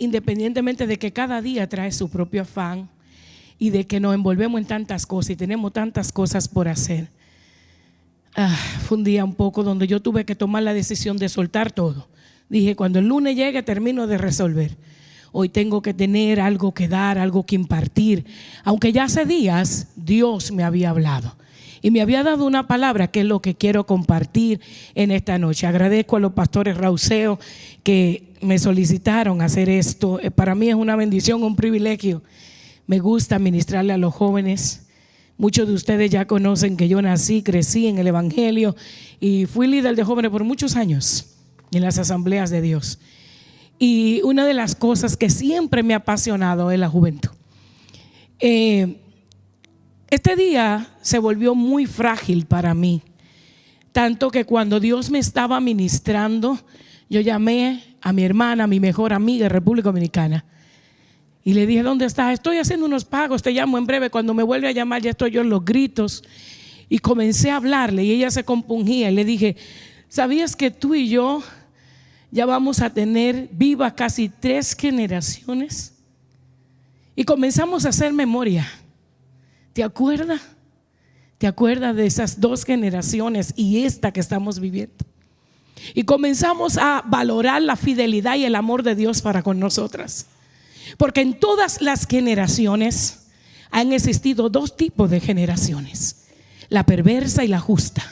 independientemente de que cada día trae su propio afán y de que nos envolvemos en tantas cosas y tenemos tantas cosas por hacer, fue un día un poco donde yo tuve que tomar la decisión de soltar todo. Dije, cuando el lunes llegue termino de resolver. Hoy tengo que tener algo que dar, algo que impartir. Aunque ya hace días Dios me había hablado y me había dado una palabra que es lo que quiero compartir en esta noche. Agradezco a los pastores Rauseo que me solicitaron hacer esto. Para mí es una bendición, un privilegio. Me gusta ministrarle a los jóvenes. Muchos de ustedes ya conocen que yo nací, crecí en el Evangelio y fui líder de jóvenes por muchos años en las asambleas de Dios. Y una de las cosas que siempre me ha apasionado es la juventud. Este día se volvió muy frágil para mí, tanto que cuando Dios me estaba ministrando, yo llamé a mi hermana, mi mejor amiga de República Dominicana, y le dije, ¿dónde estás? Estoy haciendo unos pagos, te llamo en breve. Cuando me vuelve a llamar ya estoy yo en los gritos, y comencé a hablarle y ella se compungía y le dije, ¿sabías que tú y yo ya vamos a tener viva casi 3 generaciones? Y comenzamos a hacer memoria. ¿Te acuerdas? ¿Te acuerdas de esas 2 generaciones y esta que estamos viviendo? Y comenzamos a valorar la fidelidad y el amor de Dios para con nosotras. Porque en todas las generaciones han existido 2 tipos de generaciones: la perversa y la justa.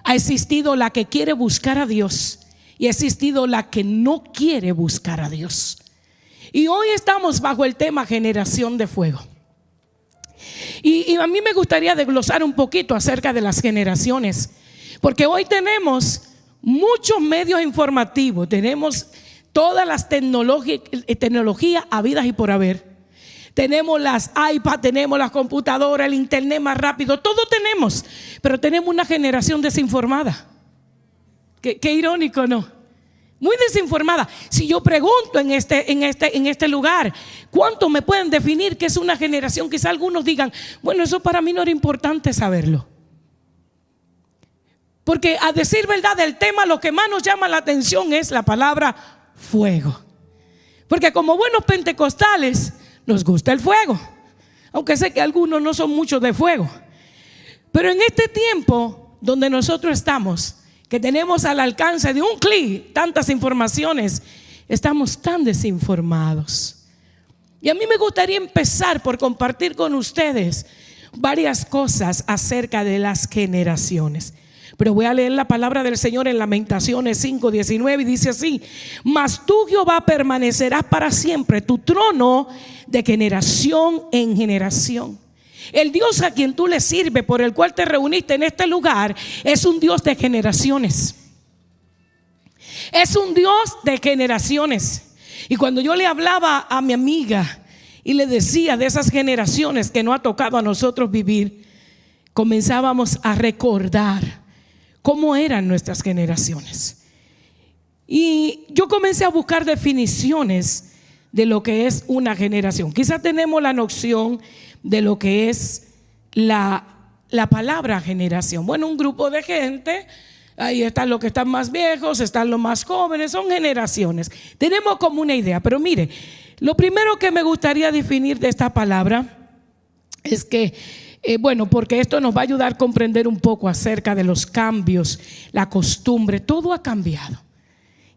Ha existido la que quiere buscar a Dios y ha existido la que no quiere buscar a Dios. Y hoy estamos bajo el tema generación de fuego. Y a mí me gustaría desglosar un poquito acerca de las generaciones, porque hoy tenemos muchos medios informativos, tenemos todas las tecnologías habidas y por haber. Tenemos las iPads, tenemos las computadoras, el internet más rápido, todo tenemos, pero tenemos una generación desinformada. Qué irónico, ¿no? Muy desinformada. Si yo pregunto en este lugar, ¿cuántos me pueden definir qué es una generación? Quizá algunos digan, bueno, eso para mí no era importante saberlo. Porque a decir verdad del tema, lo que más nos llama la atención es la palabra fuego. Porque como buenos pentecostales nos gusta el fuego, aunque sé que algunos no son muchos de fuego. Pero en este tiempo donde nosotros estamos, que tenemos al alcance de un clic tantas informaciones, estamos tan desinformados. Y a mí me gustaría empezar por compartir con ustedes varias cosas acerca de las generaciones. Pero voy a leer la palabra del Señor en Lamentaciones 5:19 y dice así: mas tú, Jehová, permanecerás para siempre, tu trono de generación en generación. El Dios a quien tú le sirves, por el cual te reuniste en este lugar, es un Dios de generaciones. Es un Dios de generaciones. Y cuando yo le hablaba a mi amiga y le decía de esas generaciones que no ha tocado a nosotros vivir, comenzábamos a recordar cómo eran nuestras generaciones. Y yo comencé a buscar definiciones de lo que es una generación. Quizás tenemos la noción de lo que es la palabra generación. Bueno, un grupo de gente, ahí están los que están más viejos, están los más jóvenes, son generaciones. Tenemos como una idea, pero mire, lo primero que me gustaría definir de esta palabra es que, porque esto nos va a ayudar a comprender un poco acerca de los cambios, la costumbre, todo ha cambiado.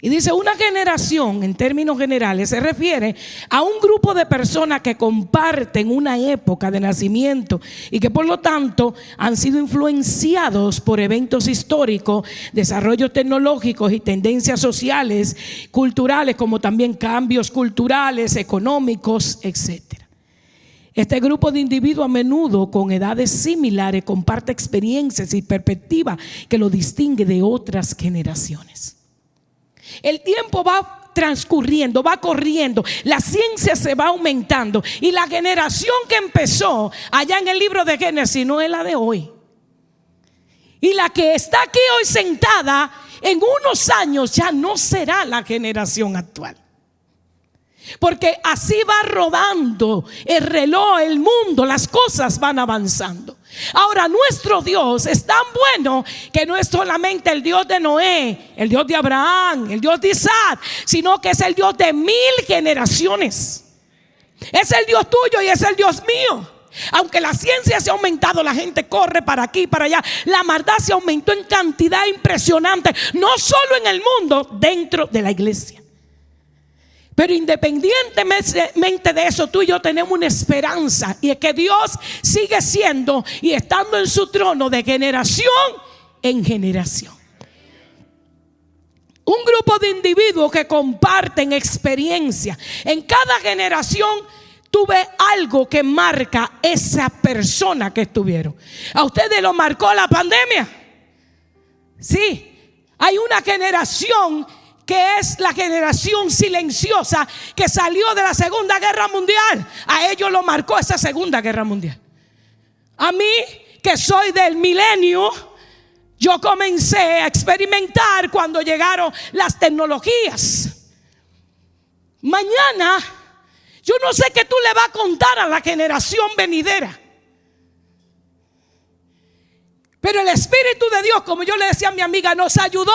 Y dice, una generación en términos generales se refiere a un grupo de personas que comparten una época de nacimiento y que por lo tanto han sido influenciados por eventos históricos, desarrollos tecnológicos y tendencias sociales, culturales, como también cambios culturales, económicos, etc. Este grupo de individuos, a menudo con edades similares, comparte experiencias y perspectivas que lo distingue de otras generaciones. El tiempo va transcurriendo, va corriendo, la ciencia se va aumentando y la generación que empezó allá en el libro de Génesis no es la de hoy. Y la que está aquí hoy sentada, en unos años ya no será la generación actual. Porque así va rodando el reloj, el mundo, las cosas van avanzando. Ahora, nuestro Dios es tan bueno que no es solamente el Dios de Noé, el Dios de Abraham, el Dios de Isaac, sino que es el Dios de 1000 generaciones. Es el Dios tuyo y es el Dios mío. Aunque la ciencia se ha aumentado, la gente corre para aquí y para allá, la maldad se aumentó en cantidad impresionante, no solo en el mundo, dentro de la iglesia. Pero independientemente de eso, tú y yo tenemos una esperanza, y es que Dios sigue siendo y estando en su trono de generación en generación. Un grupo de individuos que comparten experiencia. En cada generación tú ves algo que marca esa persona que estuvieron. ¿A ustedes lo marcó la pandemia? Sí, hay una generación que es la generación silenciosa que salió de la Segunda Guerra Mundial. A ellos lo marcó esa Segunda Guerra Mundial. A mí, que soy del milenio, yo comencé a experimentar cuando llegaron las tecnologías. Mañana, yo no sé qué tú le vas a contar a la generación venidera. Pero el Espíritu de Dios, como yo le decía a mi amiga, nos ayudó.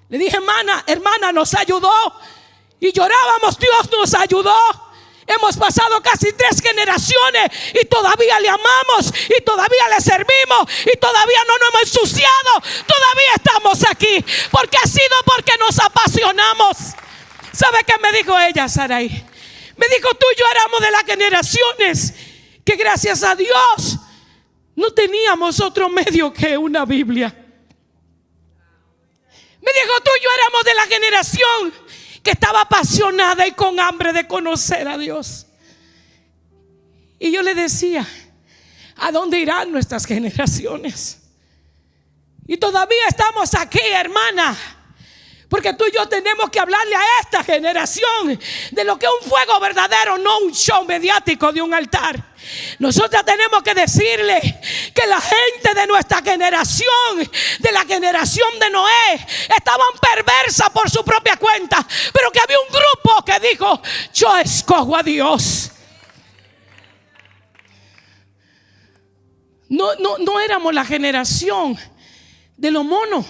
Le dije, hermana, nos ayudó. Y llorábamos, Dios nos ayudó. Hemos pasado casi 3 generaciones y todavía le amamos, y todavía le servimos, y todavía no nos hemos ensuciado. Todavía estamos aquí, porque ha sido porque nos apasionamos. ¿Sabe qué me dijo ella, Sarai? Me dijo, tú y yo éramos de las generaciones que gracias a Dios no teníamos otro medio que una Biblia. Me dijo, tú y yo éramos de la generación que estaba apasionada y con hambre de conocer a Dios. Y yo le decía, ¿a dónde irán nuestras generaciones? Y todavía estamos aquí, hermana, porque tú y yo tenemos que hablarle a esta generación de lo que es un fuego verdadero, no un show mediático de un altar. Nosotros tenemos que decirle que la gente de nuestra generación, de la generación de Noé, estaban perversas por su propia cuenta, pero que había un grupo que dijo, yo escojo a Dios. No éramos la generación de los monos.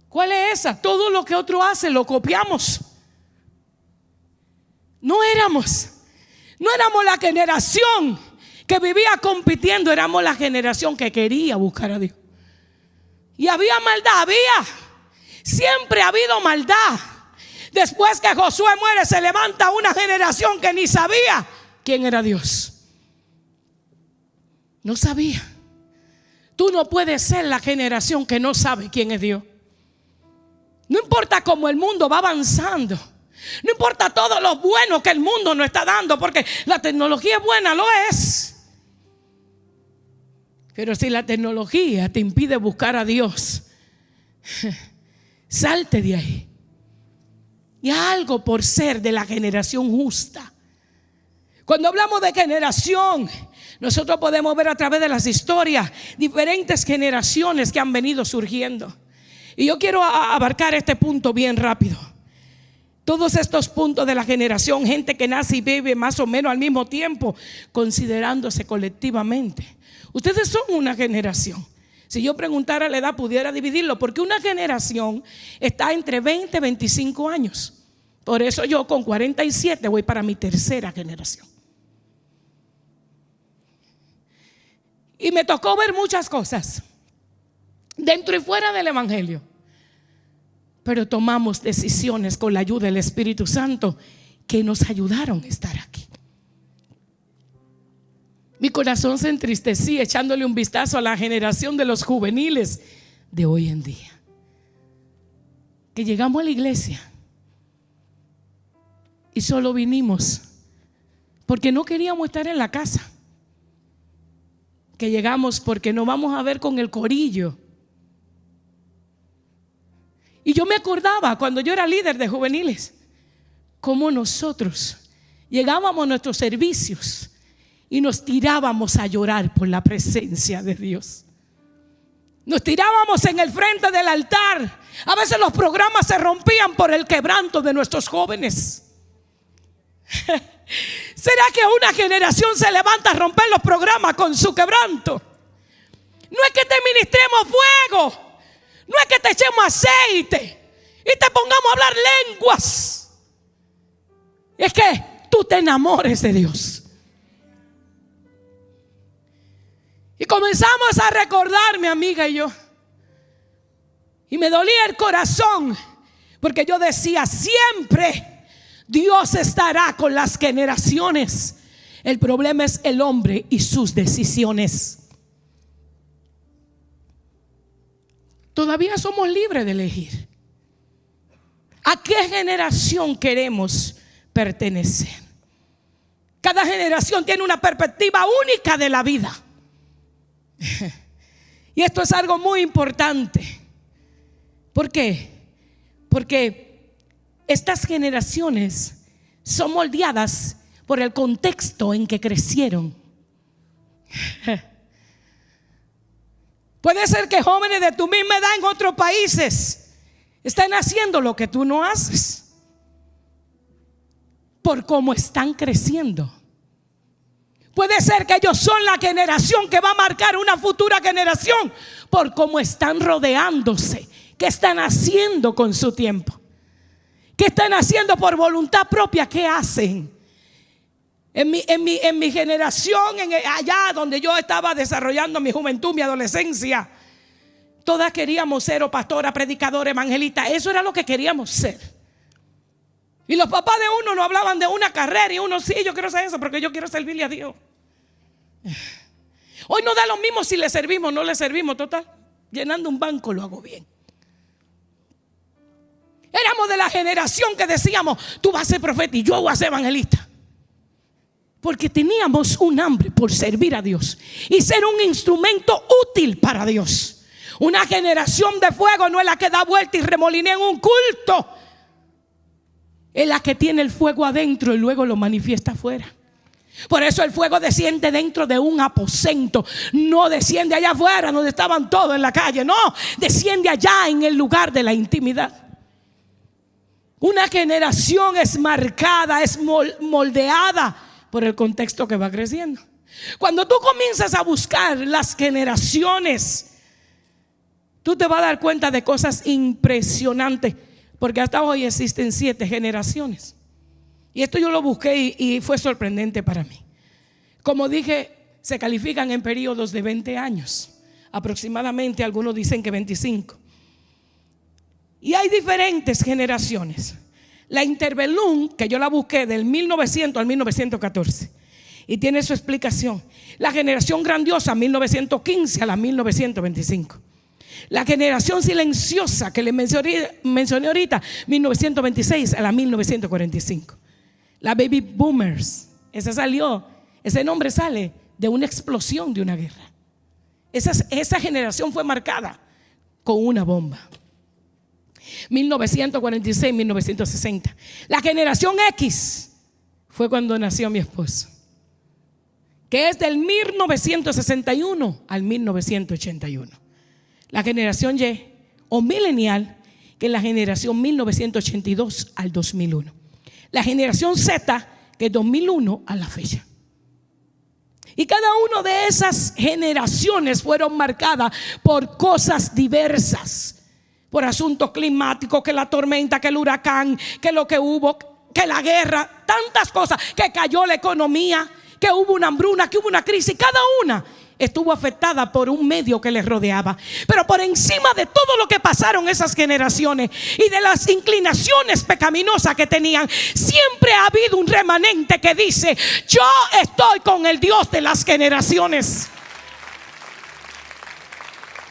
¿Cuál es esa? Todo lo que otro hace lo copiamos. No éramos la generación que vivía compitiendo, éramos la generación que quería buscar a Dios. Y había maldad, siempre ha habido maldad. Después que Josué muere, se levanta una generación que ni sabía quién era Dios. No sabía. Tú no puedes ser la generación que no sabe quién es Dios. No importa cómo el mundo va avanzando, no importa todo lo bueno que el mundo nos está dando, porque la tecnología es buena, lo es. Pero si la tecnología te impide buscar a Dios, salte de ahí. Y algo por ser de la generación justa. Cuando hablamos de generación, nosotros podemos ver a través de las historias diferentes generaciones que han venido surgiendo. Y yo quiero abarcar este punto bien rápido. Todos estos puntos de la generación, gente que nace y vive más o menos al mismo tiempo, considerándose colectivamente. Ustedes son una generación. Si yo preguntara la edad, pudiera dividirlo, porque una generación está entre 20 y 25 años. Por eso yo con 47 voy para mi tercera generación. Y me tocó ver muchas cosas dentro y fuera del evangelio. Pero tomamos decisiones con la ayuda del Espíritu Santo que nos ayudaron a estar aquí. Mi corazón se entristecía echándole un vistazo a la generación de los juveniles de hoy en día. Que llegamos a la iglesia y solo vinimos porque no queríamos estar en la casa. Que llegamos porque nos vamos a ver con el corillo. Y yo me acordaba cuando yo era líder de juveniles, cómo nosotros llegábamos a nuestros servicios y nos tirábamos a llorar por la presencia de Dios. Nos tirábamos en el frente del altar. A veces los programas se rompían por el quebranto de nuestros jóvenes. ¿Será que una generación se levanta a romper los programas con su quebranto? No es que te ministremos fuego, no es que te echemos aceite y te pongamos a hablar lenguas. Es que tú te enamores de Dios. Y comenzamos a recordar, mi amiga y yo. Y me dolía el corazón, porque yo decía, siempre Dios estará con las generaciones. El problema es el hombre y sus decisiones. Todavía somos libres de elegir a qué generación queremos pertenecer. Cada generación tiene una perspectiva única de la vida. Y esto es algo muy importante. ¿Por qué? Porque estas generaciones son moldeadas por el contexto en que crecieron. Puede ser que jóvenes de tu misma edad en otros países estén haciendo lo que tú no haces, por cómo están creciendo. Puede ser que ellos son la generación que va a marcar una futura generación por cómo están rodeándose. ¿Qué están haciendo con su tiempo? ¿Qué están haciendo por voluntad propia? ¿Qué hacen? En mi generación, allá donde yo estaba desarrollando mi juventud, mi adolescencia, todas queríamos ser o pastora, predicadora, evangelista. Eso era lo que queríamos ser. Y los papás de uno no hablaban de una carrera, y uno, sí, yo quiero ser eso porque yo quiero servirle a Dios. Hoy no da lo mismo si le servimos o no le servimos. Total, llenando un banco lo hago bien. Éramos de la generación que decíamos, tú vas a ser profeta y yo voy a ser evangelista. Porque teníamos un hambre por servir a Dios y ser un instrumento útil para Dios. Una generación de fuego no es la que da vuelta y remolinea en un culto. Es la que tiene el fuego adentro y luego lo manifiesta afuera. Por eso el fuego desciende dentro de un aposento. No desciende allá afuera donde estaban todos en la calle. No, desciende allá en el lugar de la intimidad. Una generación es marcada, es moldeada por el contexto que va creciendo. Cuando tú comienzas a buscar las generaciones, tú te vas a dar cuenta de cosas impresionantes. Porque hasta hoy existen 7 generaciones. Y esto yo lo busqué y fue sorprendente para mí. Como dije, se califican en periodos de 20 años. Aproximadamente, algunos dicen que 25. Y hay diferentes generaciones. La Interbellum, que yo la busqué del 1900 al 1914, y tiene su explicación. La generación grandiosa, 1915 a la 1925. La generación silenciosa, que le mencioné ahorita, 1926 a la 1945. La Baby Boomers, ese nombre sale de una explosión de una guerra. Esa generación fue marcada con una bomba. 1946-1960. La generación X fue cuando nació mi esposo, que es del 1961 al 1981. La generación Y o millennial, que es la generación 1982 al 2001. La generación Z, que es 2001 a la fecha. Y cada una de esas generaciones fueron marcadas por cosas diversas. Por asuntos climáticos, que la tormenta, que el huracán, que lo que hubo, que la guerra, tantas cosas, que cayó la economía, que hubo una hambruna, que hubo una crisis. Cada una estuvo afectada por un medio que les rodeaba. Pero por encima de todo lo que pasaron esas generaciones y de las inclinaciones pecaminosas que tenían, siempre ha habido un remanente que dice: yo estoy con el Dios de las generaciones.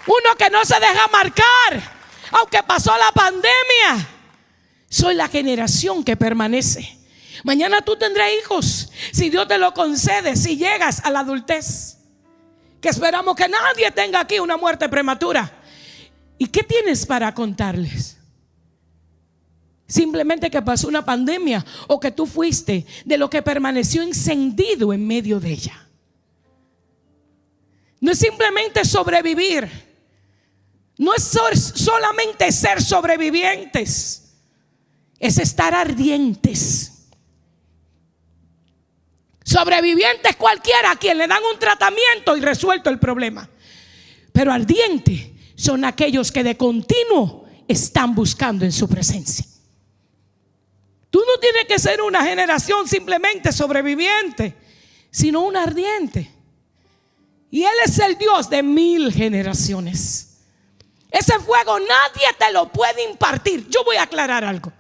Uno que no se deja marcar. Aunque pasó la pandemia, soy la generación que permanece. Mañana tú tendrás hijos, si Dios te lo concede, si llegas a la adultez, que esperamos que nadie tenga aquí una muerte prematura. ¿Y qué tienes para contarles? Simplemente que pasó una pandemia, o que tú fuiste de lo que permaneció encendido en medio de ella. No es simplemente sobrevivir. No es solamente ser sobrevivientes, es estar ardientes. Sobreviviente es cualquiera a quien le dan un tratamiento y resuelto el problema. Pero ardiente son aquellos que de continuo están buscando en su presencia. Tú no tienes que ser una generación simplemente sobreviviente, sino una ardiente. Y Él es el Dios de 1000 generaciones. Ese fuego nadie te lo puede impartir. Yo voy a aclarar algo.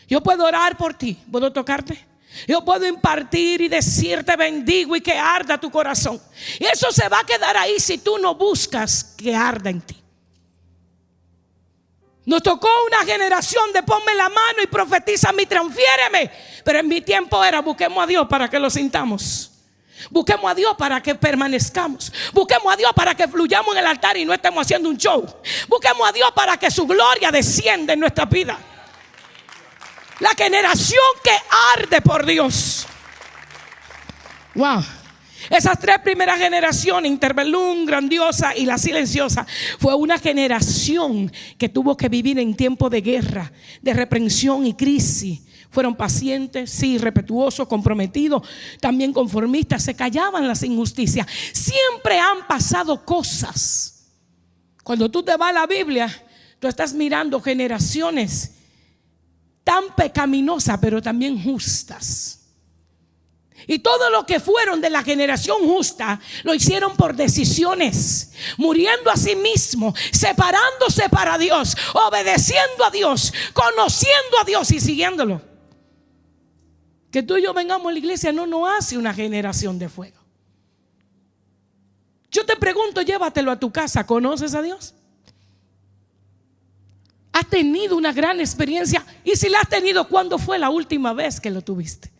Yo puedo orar por ti, puedo tocarte, yo puedo impartir y decirte bendigo y que arda tu corazón. Y eso se va a quedar ahí si tú no buscas que arda en ti. Nos tocó una generación de ponme la mano y profetiza mi, transfiéreme. Pero en mi tiempo era busquemos a Dios para que lo sintamos. Busquemos a Dios para que permanezcamos. Busquemos a Dios para que fluyamos en el altar y no estemos haciendo un show. Busquemos a Dios para que su gloria descienda en nuestra vida. La generación que arde por Dios. Wow. Esas 3 primeras generaciones, Interbellum, Grandiosa y la Silenciosa, fue una generación que tuvo que vivir en tiempo de guerra, de reprensión y crisis. Fueron pacientes, sí, respetuosos, comprometidos, también conformistas, se callaban las injusticias. Siempre han pasado cosas. Cuando tú te vas a la Biblia, tú estás mirando generaciones tan pecaminosas, pero también justas. Y todo lo que fueron de la generación justa lo hicieron por decisiones, muriendo a sí mismo, separándose para Dios, obedeciendo a Dios, conociendo a Dios y siguiéndolo. Que tú y yo vengamos a la iglesia no nos hace una generación de fuego. Yo te pregunto, llévatelo a tu casa, ¿conoces a Dios? ¿Has tenido una gran experiencia? Y si la has tenido, ¿cuándo fue la última vez que lo tuviste?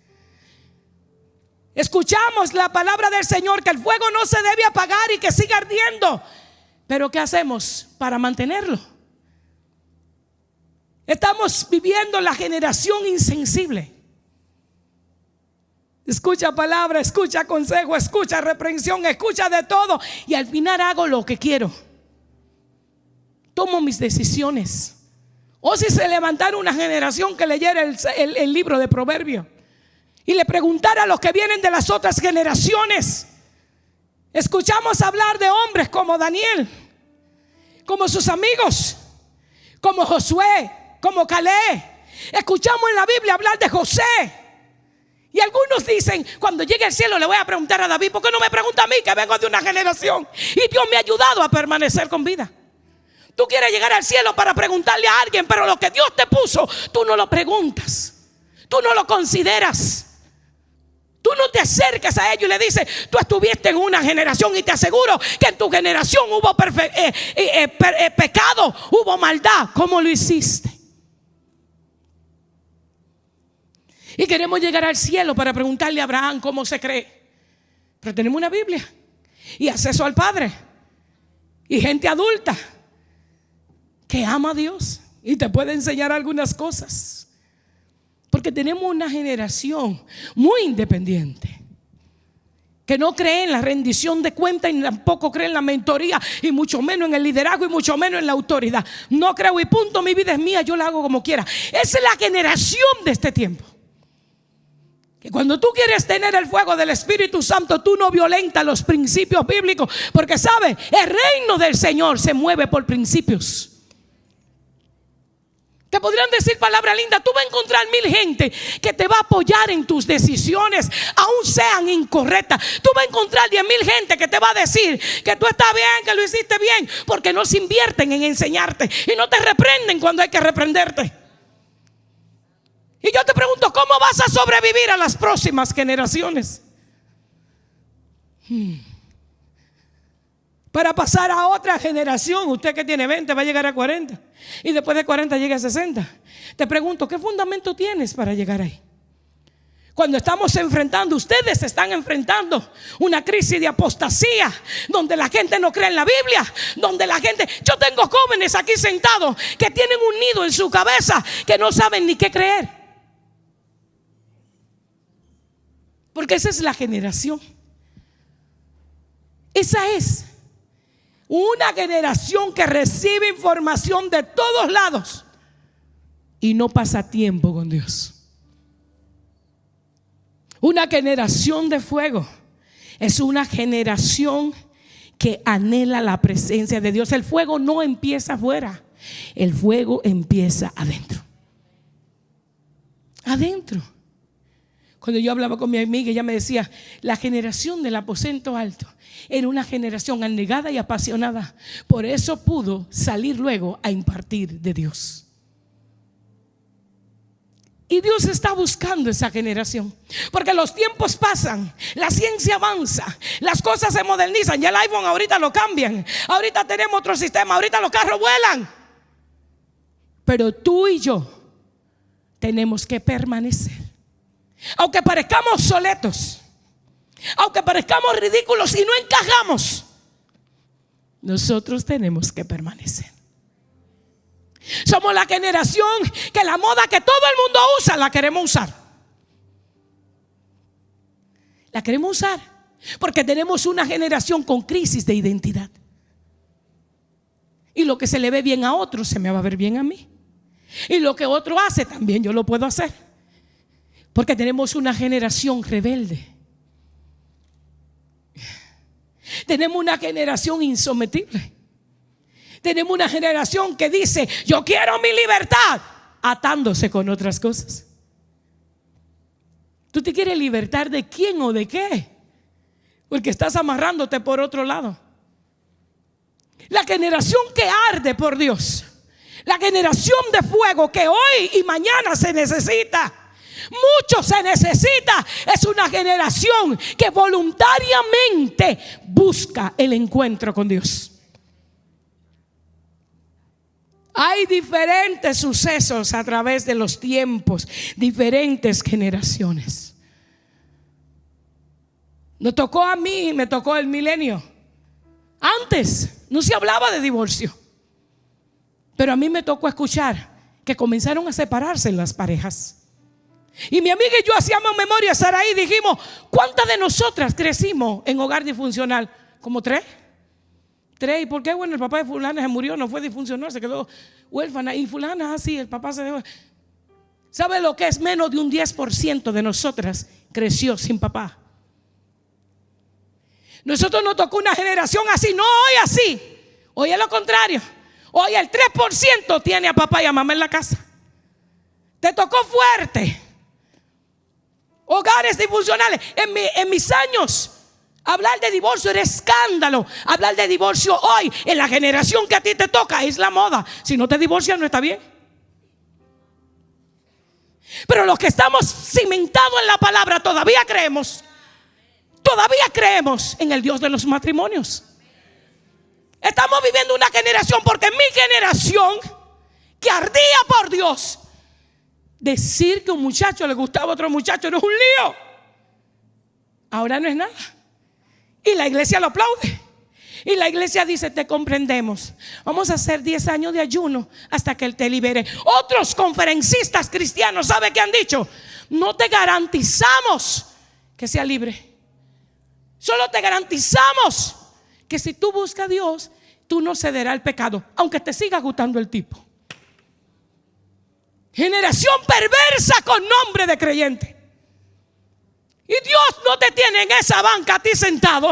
Escuchamos la palabra del Señor que el fuego no se debe apagar y que siga ardiendo. Pero ¿qué hacemos para mantenerlo? Estamos viviendo la generación insensible. Escucha palabra, escucha consejo, escucha reprensión, escucha de todo. Y al final hago lo que quiero. Tomo mis decisiones. O si se levantara una generación que leyera el libro de Proverbios y le preguntara a los que vienen de las otras generaciones. Escuchamos hablar de hombres como Daniel, como sus amigos, como Josué, como Caleb. Escuchamos en la Biblia hablar de José. Y algunos dicen, cuando llegue al cielo le voy a preguntar a David, ¿por qué no me pregunta a mí que vengo de una generación? Y Dios me ha ayudado a permanecer con vida. Tú quieres llegar al cielo para preguntarle a alguien, pero lo que Dios te puso, tú no lo preguntas, tú no lo consideras. Tú no te acercas a ellos y le dices, tú estuviste en una generación y te aseguro que en tu generación hubo pecado, hubo maldad. ¿Cómo lo hiciste? Y queremos llegar al cielo para preguntarle a Abraham cómo se cree. Pero tenemos una Biblia y acceso al Padre y gente adulta que ama a Dios y te puede enseñar algunas cosas. Porque tenemos una generación muy independiente que no cree en la rendición de cuentas y tampoco cree en la mentoría, y mucho menos en el liderazgo y mucho menos en la autoridad. No creo y punto, mi vida es mía, yo la hago como quiera. Esa es la generación de este tiempo. Que cuando tú quieres tener el fuego del Espíritu Santo, tú no violentas los principios bíblicos, porque sabes, el reino del Señor se mueve por principios. Te podrían decir palabra linda, tú vas a encontrar 1000 gente que te va a apoyar en tus decisiones, aun sean incorrectas. Tú vas a encontrar 10,000 gente que te va a decir que tú estás bien, que lo hiciste bien, porque no se invierten en enseñarte y no te reprenden cuando hay que reprenderte. Y yo te pregunto, ¿cómo vas a sobrevivir a las próximas generaciones? Para pasar a otra generación, usted que tiene 20 va a llegar a 40 y después de 40 llega a 60. Te pregunto, ¿qué fundamento tienes para llegar ahí? Cuando estamos enfrentando, ustedes están enfrentando una crisis de apostasía, donde la gente no cree en la Biblia, donde la gente, yo tengo jóvenes aquí sentados que tienen un nido en su cabeza que no saben ni qué creer. Porque esa es la generación. Esa es una generación que recibe información de todos lados y no pasa tiempo con Dios. Una generación de fuego es una generación que anhela la presencia de Dios. El fuego no empieza afuera, el fuego empieza adentro. Adentro. Cuando yo hablaba con mi amiga, ella me decía: la generación del aposento alto era una generación anegada y apasionada. Por eso pudo salir luego a impartir de Dios. Y Dios está buscando esa generación, porque los tiempos pasan, la ciencia avanza, las cosas se modernizan. Ya el iPhone ahorita lo cambian, ahorita tenemos otro sistema, ahorita los carros vuelan. Pero tú y yo tenemos que permanecer. Aunque parezcamos obsoletos, aunque parezcamos ridículos y no encajamos, nosotros tenemos que permanecer. Somos la generación que la moda que todo el mundo usa la queremos usar. La queremos usar porque tenemos una generación con crisis de identidad. Y lo que se le ve bien a otro se me va a ver bien a mí. Y lo que otro hace también yo lo puedo hacer. Porque tenemos una generación rebelde. Tenemos una generación insometible. Tenemos una generación que dice: yo quiero mi libertad, atándose con otras cosas. ¿Tú te quieres libertar de quién o de qué? Porque estás amarrándote por otro lado. La generación que arde por Dios, la generación de fuego que hoy y mañana se necesita, mucho se necesita, es una generación que voluntariamente busca el encuentro con Dios. Hay diferentes sucesos a través de los tiempos, diferentes generaciones. Nos tocó a mí, me tocó el milenio. Antes no se hablaba de divorcio, pero a mí me tocó escuchar que comenzaron a separarse las parejas. Y mi amiga y yo hacíamos memoria, Saraí, dijimos: ¿cuántas de nosotras crecimos en hogar disfuncional? ¿Como 3? ¿Y por qué? Bueno, el papá de fulana se murió, no fue disfuncional, se quedó huérfana. Y fulana, así, el papá se dejó. ¿Sabe lo que es? Menos de un 10% de nosotras creció sin papá. Nosotros nos tocó una generación así, no hoy así. Hoy es lo contrario. Hoy el 3% tiene a papá y a mamá en la casa. Te tocó fuerte. Hogares disfuncionales. En mis años, hablar de divorcio era escándalo. Hablar de divorcio hoy, en la generación que a ti te toca, es la moda. Si no te divorcias, no está bien. Pero los que estamos cimentados en la palabra todavía creemos en el Dios de los matrimonios. Estamos viviendo una generación, porque mi generación que ardía por Dios, decir que un muchacho le gustaba a otro muchacho no es un lío. Ahora no es nada. Y la iglesia lo aplaude. Y la iglesia dice: te comprendemos, vamos a hacer 10 años de ayuno hasta que Él te libere. Otros conferencistas cristianos, ¿sabe qué han dicho? No te garantizamos que sea libre, solo te garantizamos que si tú buscas a Dios, tú no cederás al pecado, aunque te siga gustando el tipo. Generación perversa con nombre de creyente. Y Dios no te tiene en esa banca a ti sentado,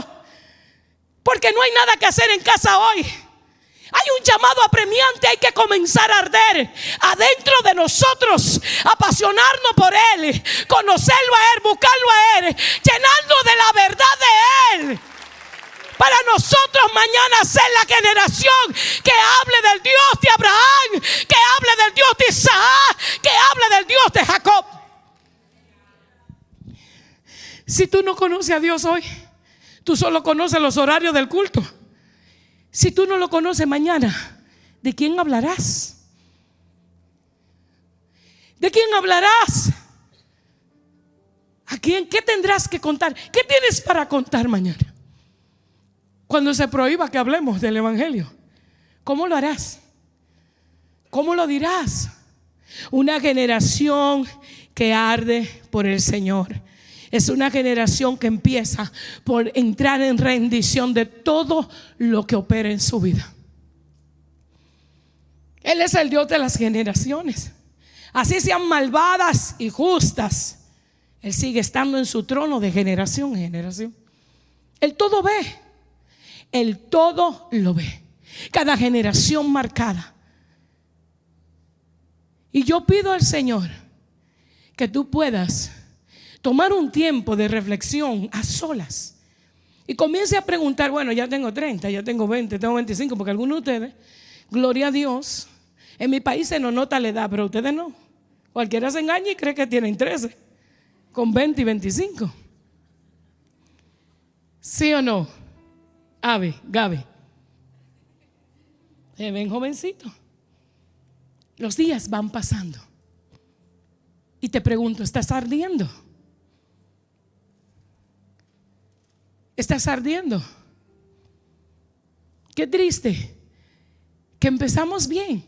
porque no hay nada que hacer en casa hoy. Hay un llamado apremiante, hay que comenzar a arder adentro de nosotros, apasionarnos por Él, conocerlo a Él, buscarlo a Él, llenarnos de la verdad de Él, para nosotros mañana ser la generación que hable del Dios de Abraham, que hable del Dios de Isaac, que hable del Dios de Jacob. Si tú no conoces a Dios hoy, tú solo conoces los horarios del culto. Si tú no lo conoces mañana, ¿de quién hablarás? ¿De quién hablarás? ¿A quién? ¿Qué tendrás que contar? ¿Qué tienes para contar mañana? Cuando se prohíba que hablemos del evangelio, ¿cómo lo harás? ¿Cómo lo dirás? Una generación que arde por el Señor es una generación que empieza por entrar en rendición de todo lo que opera en su vida. Él es el Dios de las generaciones. Así sean malvadas y justas, Él sigue estando en su trono de generación en generación. Él todo ve. Él todo lo ve. Cada generación marcada. Y yo pido al Señor que tú puedas tomar un tiempo de reflexión a solas y comience a preguntar, bueno, ya tengo 30, ya tengo 20, tengo 25, porque algunos de ustedes, gloria a Dios, en mi país se nos nota la edad, pero ustedes no. Cualquiera se engaña y cree que tienen 13, con 20 y 25. ¿Sí o no? Ave, Gaby. Se ven jovencitos. Los días van pasando. Y te pregunto, ¿estás ardiendo? ¿Estás ardiendo? Qué triste que empezamos bien.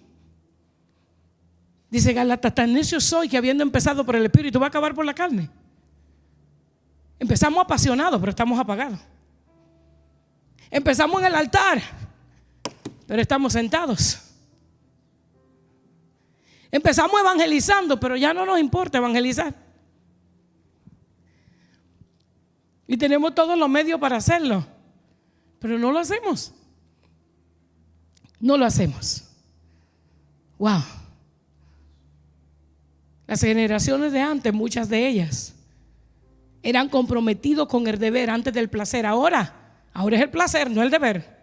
Dice Gálatas, tan necio soy que habiendo empezado por el Espíritu va a acabar por la carne. Empezamos apasionados, pero estamos apagados. Empezamos en el altar, pero estamos sentados. Empezamos evangelizando, pero ya no nos importa evangelizar. Y tenemos todos los medios para hacerlo, pero no lo hacemos. No lo hacemos. Wow. Las generaciones de antes, muchas de ellas, eran comprometidos con el deber antes del placer. Ahora es el placer, no el deber.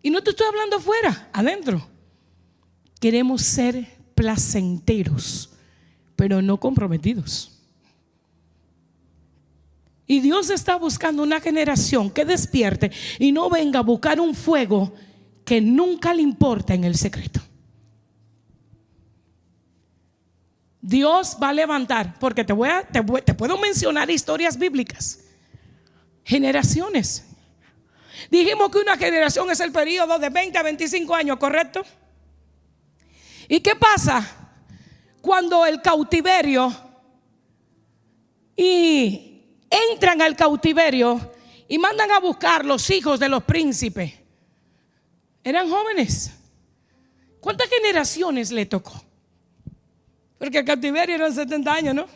Y no te estoy hablando afuera, adentro. Queremos ser placenteros, pero no comprometidos. Y Dios está buscando una generación que despierte y no venga a buscar un fuego que nunca le importa en el secreto. Dios va a levantar, porque te puedo mencionar historias bíblicas. Generaciones. Dijimos que una generación es el periodo de 20 a 25 años, ¿correcto? ¿Y qué pasa cuando el cautiverio y entran al cautiverio y mandan a buscar los hijos de los príncipes? Eran jóvenes. ¿Cuántas generaciones le tocó? Porque el cautiverio eran 70 años, ¿no?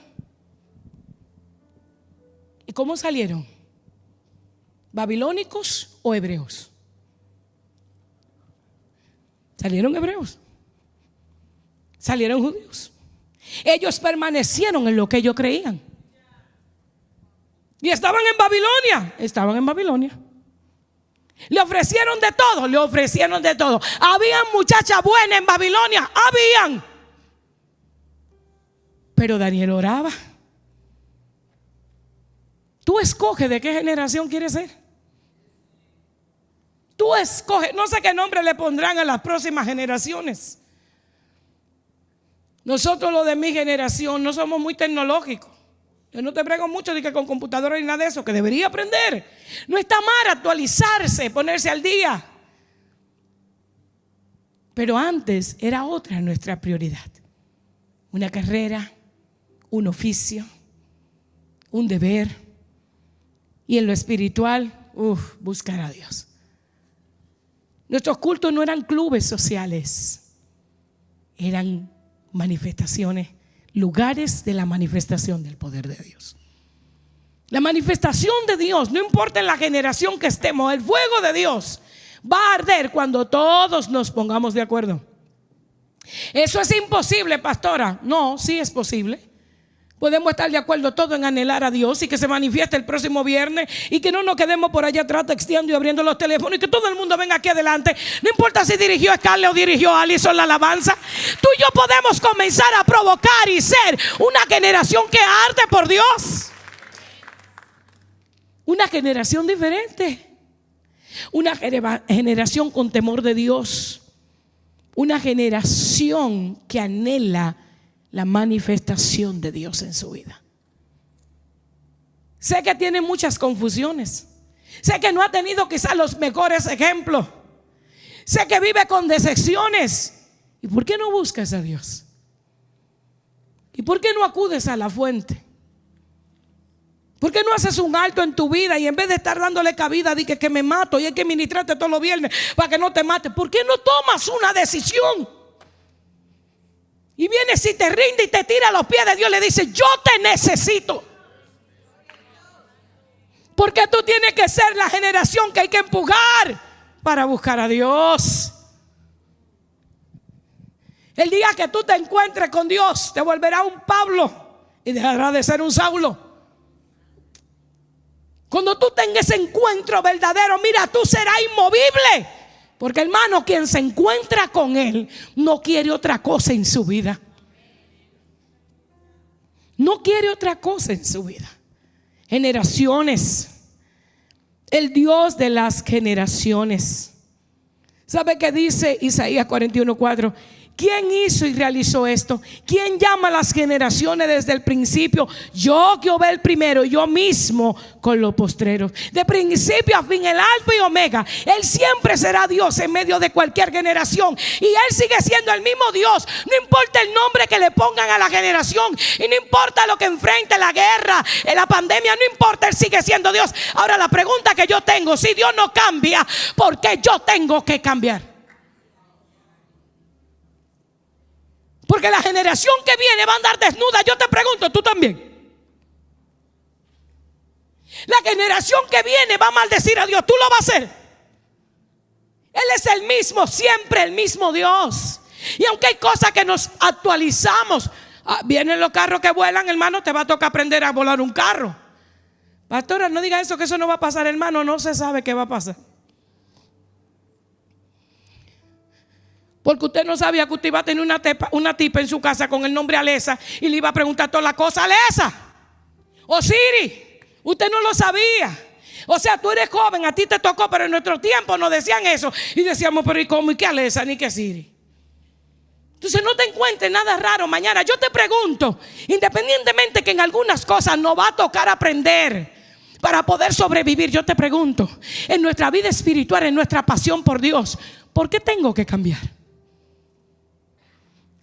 ¿Y cómo salieron? ¿Babilónicos o hebreos? Salieron hebreos. Salieron judíos. Ellos permanecieron en lo que ellos creían. Y estaban en Babilonia. Estaban en Babilonia. Le ofrecieron de todo. Le ofrecieron de todo. Habían muchachas buenas en Babilonia. Habían. Pero Daniel oraba. Tú escoges de qué generación quieres ser. Tú escoges. No sé qué nombre le pondrán a las próximas generaciones. Nosotros los de mi generación no somos muy tecnológicos. Yo no te prego mucho de que con computadora ni nada de eso, que debería aprender. No está mal actualizarse, ponerse al día. Pero antes era otra nuestra prioridad. Una carrera, un oficio, un deber. Y en lo espiritual, buscar a Dios. Nuestros cultos no eran clubes sociales, eran manifestaciones, lugares de la manifestación del poder de Dios. La manifestación de Dios, no importa en la generación que estemos, el fuego de Dios va a arder cuando todos nos pongamos de acuerdo. Eso es imposible, pastora. No, sí es posible. Podemos estar de acuerdo todos en anhelar a Dios y que se manifieste el próximo viernes y que no nos quedemos por allá atrás texteando y abriendo los teléfonos y que todo el mundo venga aquí adelante. No importa si dirigió a Scarlett o dirigió a Alison la alabanza. Tú y yo podemos comenzar a provocar y ser una generación que arde por Dios. Una generación diferente. Una generación con temor de Dios. Una generación que anhela la manifestación de Dios en su vida. Sé que tiene muchas confusiones. Sé que no ha tenido quizás los mejores ejemplos. Sé que vive con decepciones. ¿Y por qué no buscas a Dios? ¿Y por qué no acudes a la fuente? ¿Por qué no haces un alto en tu vida y en vez de estar dándole cabida di que me mato y hay que ministrarte todos los viernes para que no te mates? ¿Por qué no tomas una decisión? Y viene, si te rinde y te tira a los pies de Dios, le dice: yo te necesito. Porque tú tienes que ser la generación que hay que empujar para buscar a Dios. El día que tú te encuentres con Dios, te volverá un Pablo y dejará de ser un Saulo. Cuando tú tengas ese encuentro verdadero, mira, tú serás inmovible. Porque, hermano, quien se encuentra con Él no quiere otra cosa en su vida. No quiere otra cosa en su vida. Generaciones. El Dios de las generaciones. ¿Sabe qué dice Isaías 41:4? ¿Quién hizo y realizó esto? ¿Quién llama a las generaciones desde el principio? Yo, Jehová el primero, yo mismo con los postreros. De principio a fin, el alfa y omega. Él siempre será Dios en medio de cualquier generación. Y Él sigue siendo el mismo Dios. No importa el nombre que le pongan a la generación. Y no importa lo que enfrente, la guerra, la pandemia. No importa, Él sigue siendo Dios. Ahora la pregunta que yo tengo: si Dios no cambia, ¿por qué yo tengo que cambiar? Porque la generación que viene va a andar desnuda. Yo te pregunto, ¿tú también? La generación que viene va a maldecir a Dios. ¿Tú lo vas a hacer? Él es el mismo, siempre el mismo Dios. Y aunque hay cosas que nos actualizamos, vienen los carros que vuelan, hermano, te va a tocar aprender a volar un carro. Pastora, no diga eso, que eso no va a pasar, hermano. No se sabe qué va a pasar. Porque usted no sabía que usted iba a tener una tipa en su casa con el nombre Alesa y le iba a preguntar todas las cosas. Alesa o Siri, usted no lo sabía. O sea, tú eres joven, a ti te tocó, pero en nuestro tiempo nos decían eso. Y decíamos: pero ¿y cómo? ¿Y qué Alesa? Ni qué Siri. Entonces no te encuentres nada raro mañana. Yo te pregunto, independientemente que en algunas cosas nos va a tocar aprender para poder sobrevivir, yo te pregunto, en nuestra vida espiritual, en nuestra pasión por Dios, ¿por qué tengo que cambiar?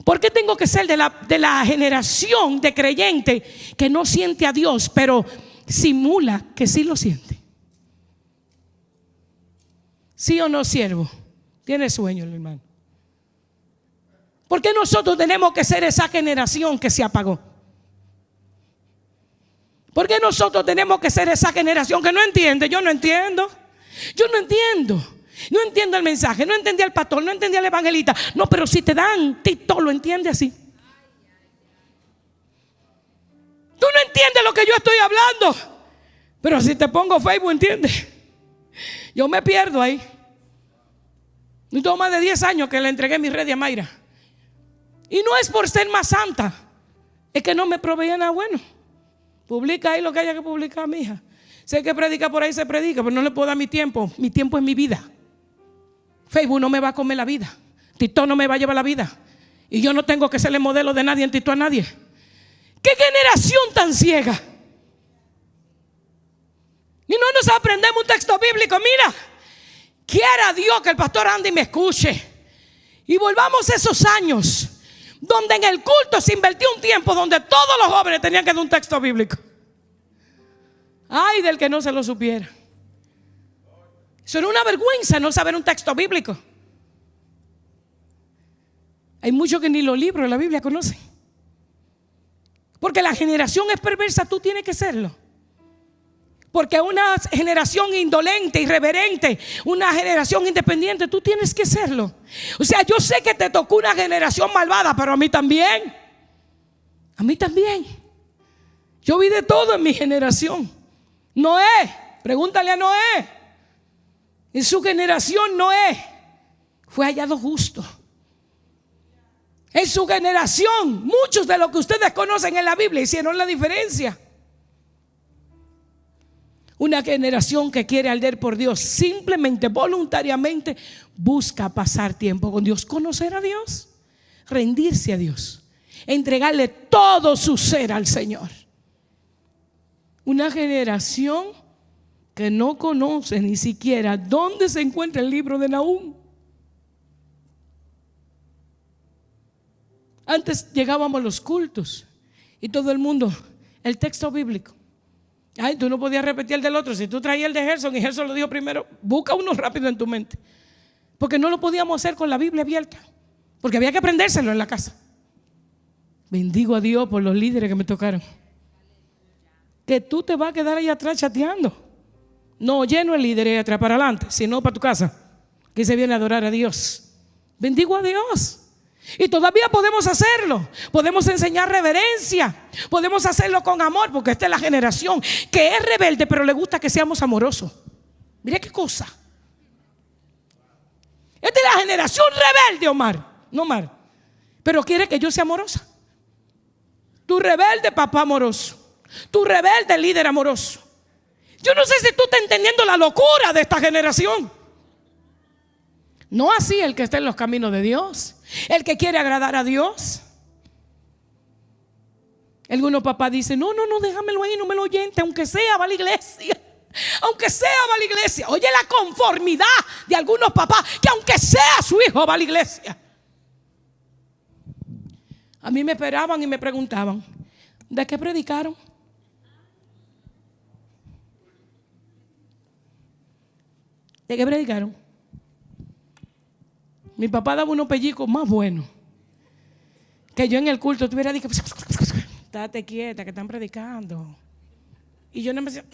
¿Por qué tengo que ser de la generación de creyente que no siente a Dios, pero simula que sí lo siente? ¿Sí o no, siervo? Tiene sueño el hermano. ¿Por qué nosotros tenemos que ser esa generación que se apagó? ¿Por qué nosotros tenemos que ser esa generación que no entiende? Yo no entiendo. Yo no entiendo. No entiendo el mensaje, no entendí al pastor, no entendí al evangelista. No, pero si te dan TikTok, lo entiende así. Tú no entiendes lo que yo estoy hablando, pero si te pongo Facebook, ¿entiendes? Yo me pierdo ahí. Y tengo más de 10 años que le entregué mi red a Mayra. Y no es por ser más santa, es que no me proveía nada bueno. Publica ahí lo que haya que publicar, mi hija. Sé que predica por ahí, se predica, pero no le puedo dar mi tiempo. Mi tiempo es mi vida. Facebook no me va a comer la vida. TikTok no me va a llevar la vida. Y yo no tengo que ser el modelo de nadie en TikTok a nadie. ¿Qué generación tan ciega? Y no nos aprendemos un texto bíblico. Mira, quiera Dios que el pastor Andy me escuche. Y volvamos a esos años donde en el culto se invirtió un tiempo donde todos los jóvenes tenían que dar un texto bíblico. Ay del que no se lo supiera. Eso era una vergüenza, no saber un texto bíblico. Hay muchos que ni los libros de la Biblia conocen. Porque la generación es perversa, tú tienes que serlo. Porque una generación indolente, irreverente, una generación independiente, tú tienes que serlo. O sea, yo sé que te tocó una generación malvada, pero a mí también. A mí también. Yo vi de todo en mi generación. Noé, pregúntale a Noé. En su generación Noé fue hallado justo. En su generación muchos de los que ustedes conocen en la Biblia hicieron la diferencia. Una generación que quiere arder por Dios, simplemente, voluntariamente busca pasar tiempo con Dios, conocer a Dios, rendirse a Dios, entregarle todo su ser al Señor. Una generación que no conoce ni siquiera dónde se encuentra el libro de Nahum. Antes llegábamos a los cultos y todo el mundo, el texto bíblico. Ay, tú no podías repetir el del otro. Si tú traías el de Gerson y Gerson lo dijo primero, busca uno rápido en tu mente. Porque no lo podíamos hacer con la Biblia abierta, porque había que aprendérselo en la casa. Bendigo a Dios por los líderes que me tocaron. Que tú te vas a quedar ahí atrás chateando. No, lleno el líder ahí atrás para adelante, sino para tu casa, que se viene a adorar a Dios. Bendigo a Dios. Y todavía podemos hacerlo. Podemos enseñar reverencia. Podemos hacerlo con amor, porque esta es la generación que es rebelde, pero le gusta que seamos amorosos. Mira qué cosa. Esta es la generación rebelde, Omar. No, Omar. Pero quiere que yo sea amorosa. Tu rebelde papá amoroso. Tu rebelde líder amoroso. Yo no sé si tú estás entendiendo la locura de esta generación. No así el que está en los caminos de Dios, el que quiere agradar a Dios. Algunos papás dicen: no, déjamelo ahí, no me lo oyente, aunque sea va a la iglesia. Aunque sea va a la iglesia. Oye la conformidad de algunos papás, que aunque sea su hijo va a la iglesia. A mí me esperaban y me preguntaban: ¿de qué predicaron? ¿De qué predicaron? Mi papá daba unos pellizcos más buenos que yo en el culto tuviera dicho: estate quieta, que están predicando. Y yo no me decía: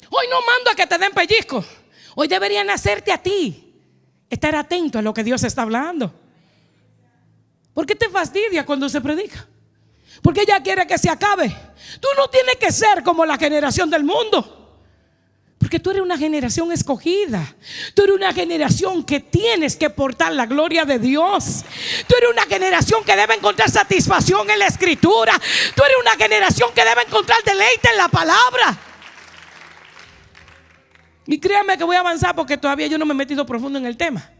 hoy no mando a que te den pellizcos. Hoy deberían hacerte a ti estar atento a lo que Dios está hablando. ¿Por qué te fastidia cuando se predica? Porque ella quiere que se acabe. Tú no tienes que ser como la generación del mundo, porque tú eres una generación escogida. Tú eres una generación que tienes que portar la gloria de Dios. Tú eres una generación que debe encontrar satisfacción en la escritura. Tú eres una generación que debe encontrar deleite en la palabra. Y créanme que voy a avanzar, porque todavía yo no me he metido profundo en el tema.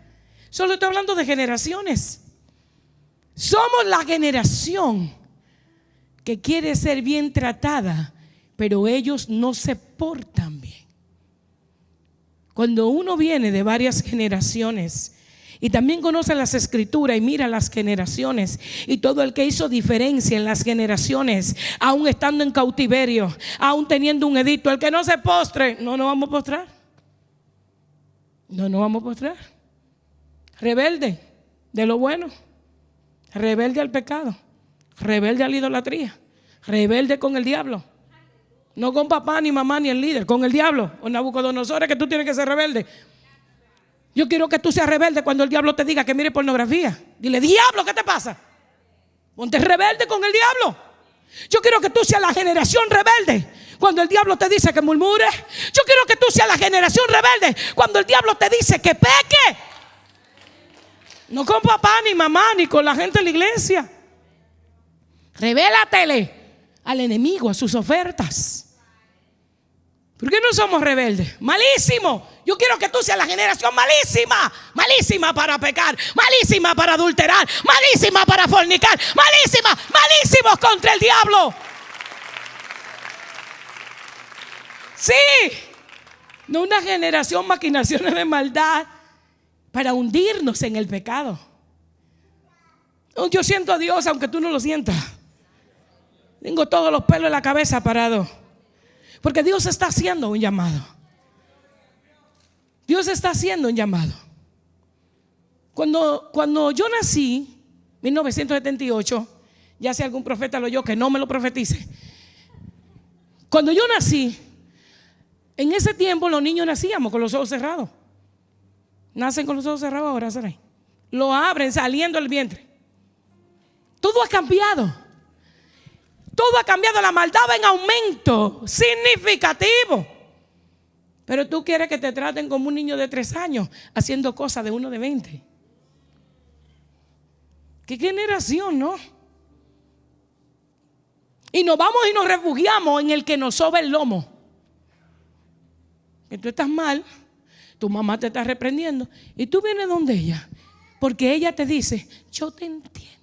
Solo estoy hablando de generaciones. Somos la generación que quiere ser bien tratada, pero ellos no se portan bien. Cuando uno viene de varias generaciones y también conoce las escrituras y mira las generaciones y todo el que hizo diferencia en las generaciones, aún estando en cautiverio, aún teniendo un edicto, el que no se postre, no nos vamos a postrar. No nos vamos a postrar. Rebelde de lo bueno, rebelde al pecado, rebelde a la idolatría, rebelde con el diablo. No con papá, ni mamá, ni el líder, con el diablo. O Nabucodonosor, es que tú tienes que ser rebelde. Yo quiero que tú seas rebelde cuando el diablo te diga que mire pornografía. Dile: diablo, ¿qué te pasa? Ponte rebelde con el diablo. Yo quiero que tú seas la generación rebelde cuando el diablo te dice que murmures. Yo quiero que tú seas la generación rebelde cuando el diablo te dice que peque. No con papá, ni mamá, ni con la gente de la iglesia. Revélatele al enemigo, a sus ofertas. ¿Por qué no somos rebeldes? Malísimo. Yo quiero que tú seas la generación malísima. Malísima para pecar, malísima para adulterar, malísima para fornicar, malísimos contra el diablo. Sí. No una generación maquinaciones de maldad para hundirnos en el pecado. Yo siento a Dios aunque tú no lo sientas. Tengo todos los pelos en la cabeza parado, porque Dios está haciendo un llamado. Dios está haciendo un llamado. Cuando yo nací, 1978, ya si algún profeta lo oyó, que no me lo profetice. Cuando yo nací, en ese tiempo los niños nacíamos con los ojos cerrados. Nacen con los ojos cerrados ahora, ¿sabes? Lo abren saliendo del vientre. Todo ha cambiado. Todo ha cambiado, la maldad va en aumento significativo. Pero tú quieres que te traten como un niño de 3 años haciendo cosas de uno de 20. ¿Qué generación, no? Y nos vamos y nos refugiamos en el que nos soba el lomo. Que tú estás mal, tu mamá te está reprendiendo y tú vienes donde ella, porque ella te dice: yo te entiendo.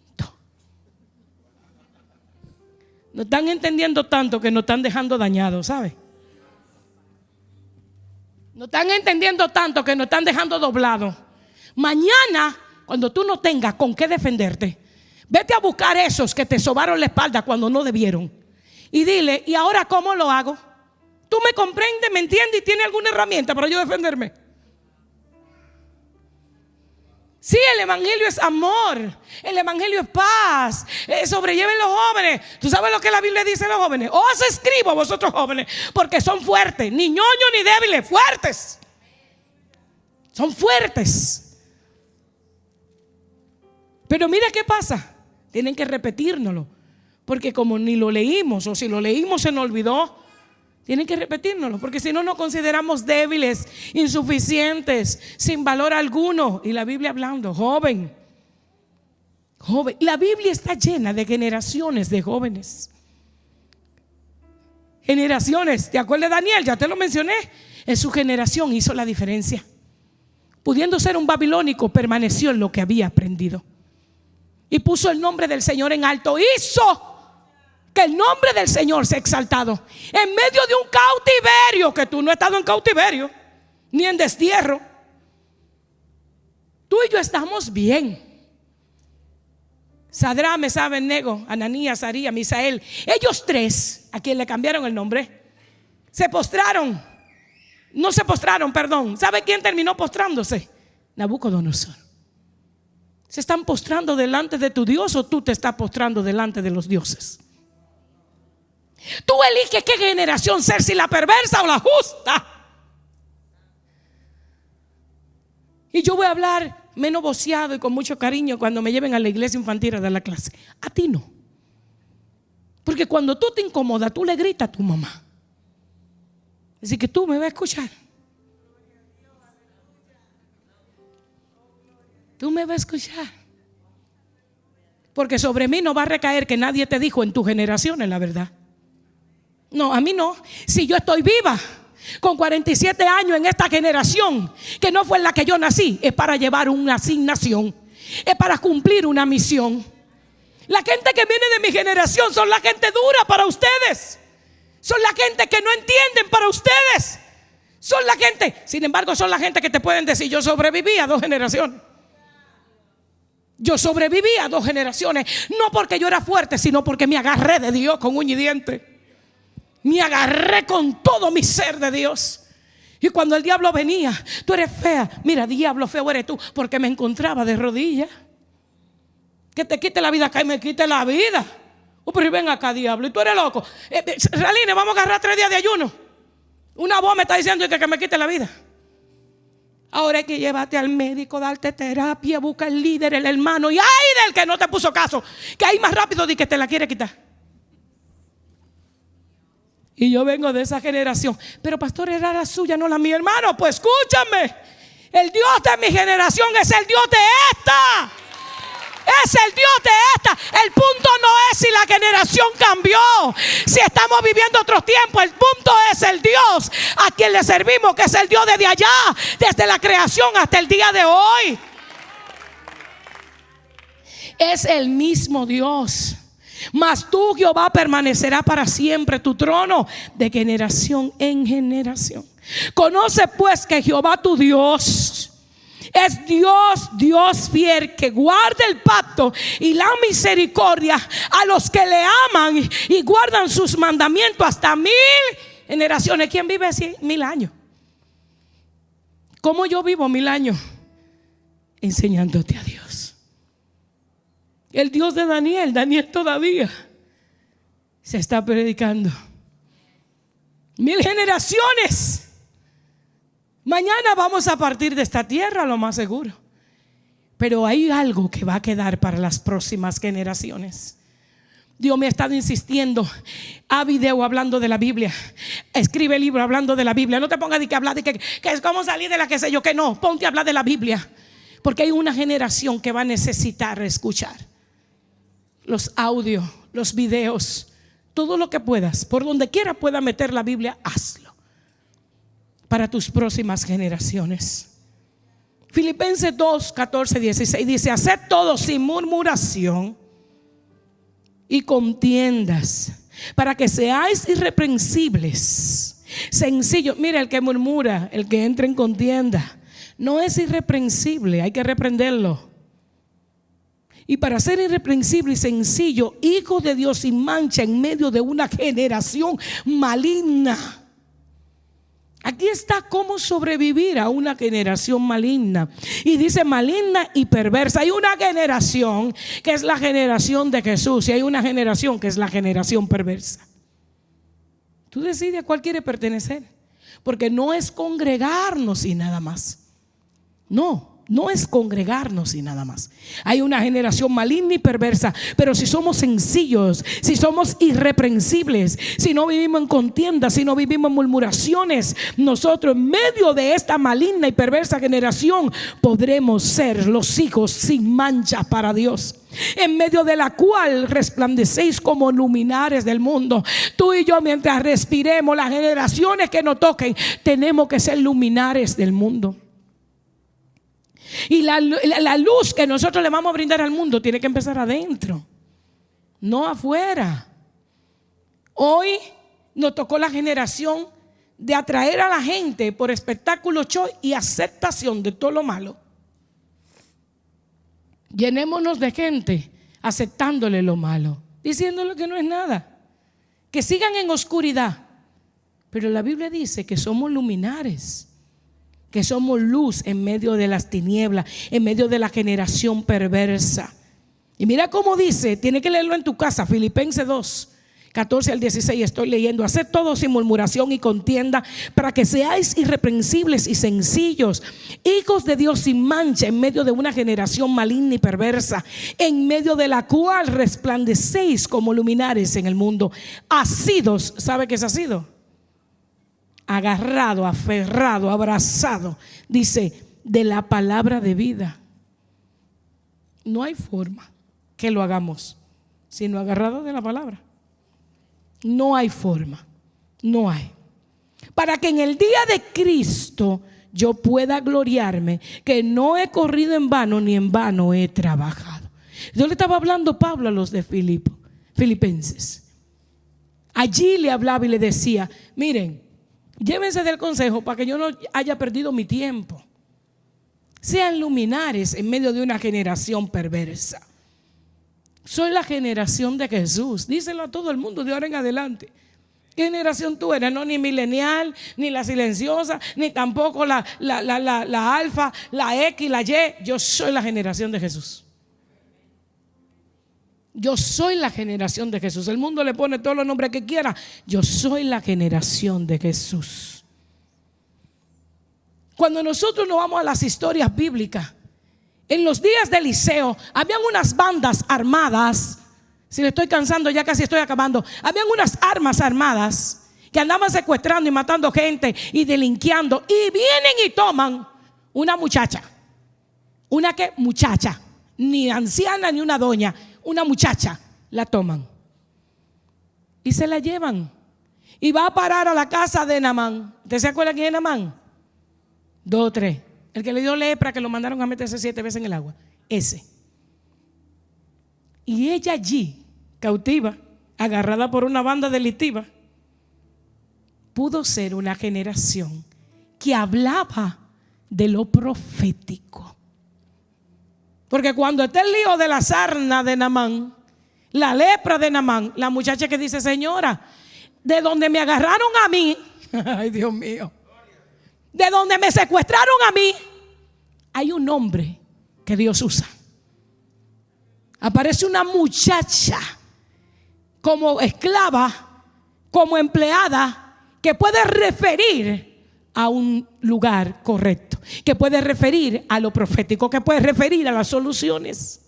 No están entendiendo tanto que nos están dejando dañados, ¿sabes? No están entendiendo tanto que nos están dejando doblados. Mañana, cuando tú no tengas con qué defenderte, vete a buscar esos que te sobaron la espalda cuando no debieron y dile: ¿y ahora cómo lo hago? ¿Tú me comprendes, me entiendes y tienes alguna herramienta para yo defenderme? Sí, el evangelio es amor, el evangelio es paz, sobrelleven los jóvenes. ¿Tú sabes lo que la Biblia dice a los jóvenes? Os escribo a vosotros jóvenes, porque son fuertes, ni ñoños ni débiles, fuertes. Son fuertes. Pero mira qué pasa, tienen que repetírnoslo, porque como ni lo leímos, o si lo leímos se nos olvidó. Tienen que repetírnoslo, porque si no nos consideramos débiles, insuficientes, sin valor alguno. Y la Biblia hablando, joven. La Biblia está llena de generaciones de jóvenes. Generaciones, ¿te acuerdas de Daniel? Ya te lo mencioné. En su generación hizo la diferencia. Pudiendo ser un babilónico, permaneció en lo que había aprendido. Y puso el nombre del Señor en alto. Hizo que el nombre del Señor sea exaltado en medio de un cautiverio, que tú no has estado en cautiverio ni en destierro. Tú y yo estamos bien. Sadrach, Mesach, Abednego, Ananías, Azarías, Misael, ellos tres, a quien le cambiaron el nombre, se postraron. No se postraron, perdón. ¿Sabe quién terminó postrándose? Nabucodonosor. ¿Se están postrando delante de tu Dios o tú te estás postrando delante de los dioses? Tú eliges qué generación ser, si la perversa o la justa. Y yo voy a hablar menos voceado y con mucho cariño cuando me lleven a la iglesia infantil a dar la clase. A ti no. Porque cuando tú te incomodas, tú le gritas a tu mamá. Así que tú me vas a escuchar. Tú me vas a escuchar. Porque sobre mí no va a recaer que nadie te dijo en tu generación, es la verdad. No, a mí no. Si yo estoy viva con 47 años en esta generación, que no fue en la que yo nací, es para llevar una asignación, es para cumplir una misión. La gente que viene de mi generación son la gente dura para ustedes. Son la gente que no entienden para ustedes. Son la gente, sin embargo, son la gente que te pueden decir: yo sobreviví a 2 generaciones. Yo sobreviví a 2 generaciones. No porque yo era fuerte, sino porque me agarré de Dios con uña y diente. Me agarré con todo mi ser de Dios. Y cuando el diablo venía: tú eres fea. Mira, diablo, feo eres tú. Porque me encontraba de rodillas. Que te quite la vida acá y me quite la vida. Pero ven acá, diablo, y tú eres loco. Raline, vamos a agarrar 3 días de ayuno. Una voz me está diciendo que me quite la vida. Ahora hay que llevarte al médico, darte terapia, busca el líder, el hermano. Y ay del que no te puso caso, que ahí más rápido di que te la quiere quitar. Y yo vengo de esa generación. Pero pastor, era la suya, no la mía. Hermano, pues escúchame. El Dios de mi generación es el Dios de esta. Es el Dios de esta. El punto no es si la generación cambió, si estamos viviendo otros tiempos. El punto es el Dios a quien le servimos, que es el Dios desde allá, desde la creación hasta el día de hoy. Es el mismo Dios. Mas tú, Jehová, permanecerá para siempre tu trono de generación en generación. Conoce pues que Jehová tu Dios es Dios, Dios fiel, que guarda el pacto y la misericordia a los que le aman y guardan sus mandamientos hasta 1000 generaciones. ¿Quién vive 1000 años? ¿Cómo yo vivo 1000 años? Enseñándote a Dios. El Dios de Daniel todavía se está predicando. 1000 generaciones. Mañana vamos a partir de esta tierra, lo más seguro. Pero hay algo que va a quedar para las próximas generaciones. Dios me ha estado insistiendo. Haz video hablando de la Biblia. Escribe libro hablando de la Biblia. No te pongas de que hablar de que es como salir de la que sé yo, que no. Ponte a hablar de la Biblia. Porque hay una generación que va a necesitar escuchar los audios, los videos, todo lo que puedas. Por donde quiera pueda meter la Biblia, hazlo. Para tus próximas generaciones. Filipenses 2, 14, 16 dice: haced todo sin murmuración y contiendas, para que seáis irreprensibles, sencillos. Mira, el que murmura, el que entra en contienda, no es irreprensible, hay que reprenderlo. Y para ser irreprensible y sencillo, hijo de Dios sin mancha en medio de una generación maligna. Aquí está cómo sobrevivir a una generación maligna. Y dice maligna y perversa. Hay una generación que es la generación de Jesús y hay una generación que es la generación perversa. Tú decides a cuál quieres pertenecer. Porque no es congregarnos y nada más. No es congregarnos y nada más. Hay una generación maligna y perversa. Pero si somos sencillos, si somos irreprensibles, si no vivimos en contiendas, si no vivimos en murmuraciones, nosotros en medio de esta maligna y perversa generación podremos ser los hijos sin mancha para Dios, en medio de la cual resplandecéis como luminares del mundo. Tú y yo, mientras respiremos, las generaciones que nos toquen, tenemos que ser luminares del mundo. Y la luz que nosotros le vamos a brindar al mundo tiene que empezar adentro, no afuera. Hoy nos tocó la generación de atraer a la gente por espectáculo, show y aceptación de todo lo malo. Llenémonos de gente aceptándole lo malo, diciéndole que no es nada, que sigan en oscuridad. Pero la Biblia dice que somos luminares, que somos luz en medio de las tinieblas, en medio de la generación perversa. Y mira cómo dice, tiene que leerlo en tu casa, Filipenses 2, 14 al 16, estoy leyendo. Haced todo sin murmuración y contienda, para que seáis irreprensibles y sencillos, hijos de Dios sin mancha, en medio de una generación maligna y perversa, en medio de la cual resplandecéis como luminares en el mundo. Asidos, ¿sabe qué es asido? Agarrado, aferrado, abrazado, dice, de la palabra de vida. No hay forma que lo hagamos sino agarrado de la palabra. No hay forma, no hay. Para que en el día de Cristo yo pueda gloriarme, que no he corrido en vano ni en vano he trabajado. Yo le estaba hablando Pablo a los de Filipenses. Allí le hablaba y le decía, miren, llévense del consejo para que yo no haya perdido mi tiempo. Sean luminares en medio de una generación perversa. Soy la generación de Jesús. Díselo a todo el mundo de ahora en adelante. ¿Qué generación tú eres? No, ni milenial, ni la silenciosa, ni tampoco la alfa, la X, la Y. Yo soy la generación de Jesús. Yo soy la generación de Jesús. El mundo le pone todos los nombres que quiera. Yo soy la generación de Jesús. Cuando nosotros nos vamos a las historias bíblicas, en los días de Eliseo, habían unas bandas armadas. Si le estoy cansando, ya casi estoy acabando. Habían unas armas armadas que andaban secuestrando y matando gente y delinquiendo. Y vienen y toman una muchacha. ¿Una qué? Muchacha. Ni anciana ni una doña. Una muchacha, la toman y se la llevan y va a parar a la casa de Naamán. ¿Usted se acuerda quién es Naamán? 2 o 3. El que le dio lepra, que lo mandaron a meterse 7 veces en el agua. Ese. Y ella allí, cautiva, agarrada por una banda delictiva, pudo ser una generación que hablaba de lo profético. Porque cuando está el lío de la sarna de Naamán, la lepra de Naamán, la muchacha que dice, señora, de donde me agarraron a mí, ay Dios mío, de donde me secuestraron a mí, hay un hombre que Dios usa. Aparece una muchacha como esclava, como empleada, que puede referir a un lugar correcto, que puede referir a lo profético, que puede referir a las soluciones.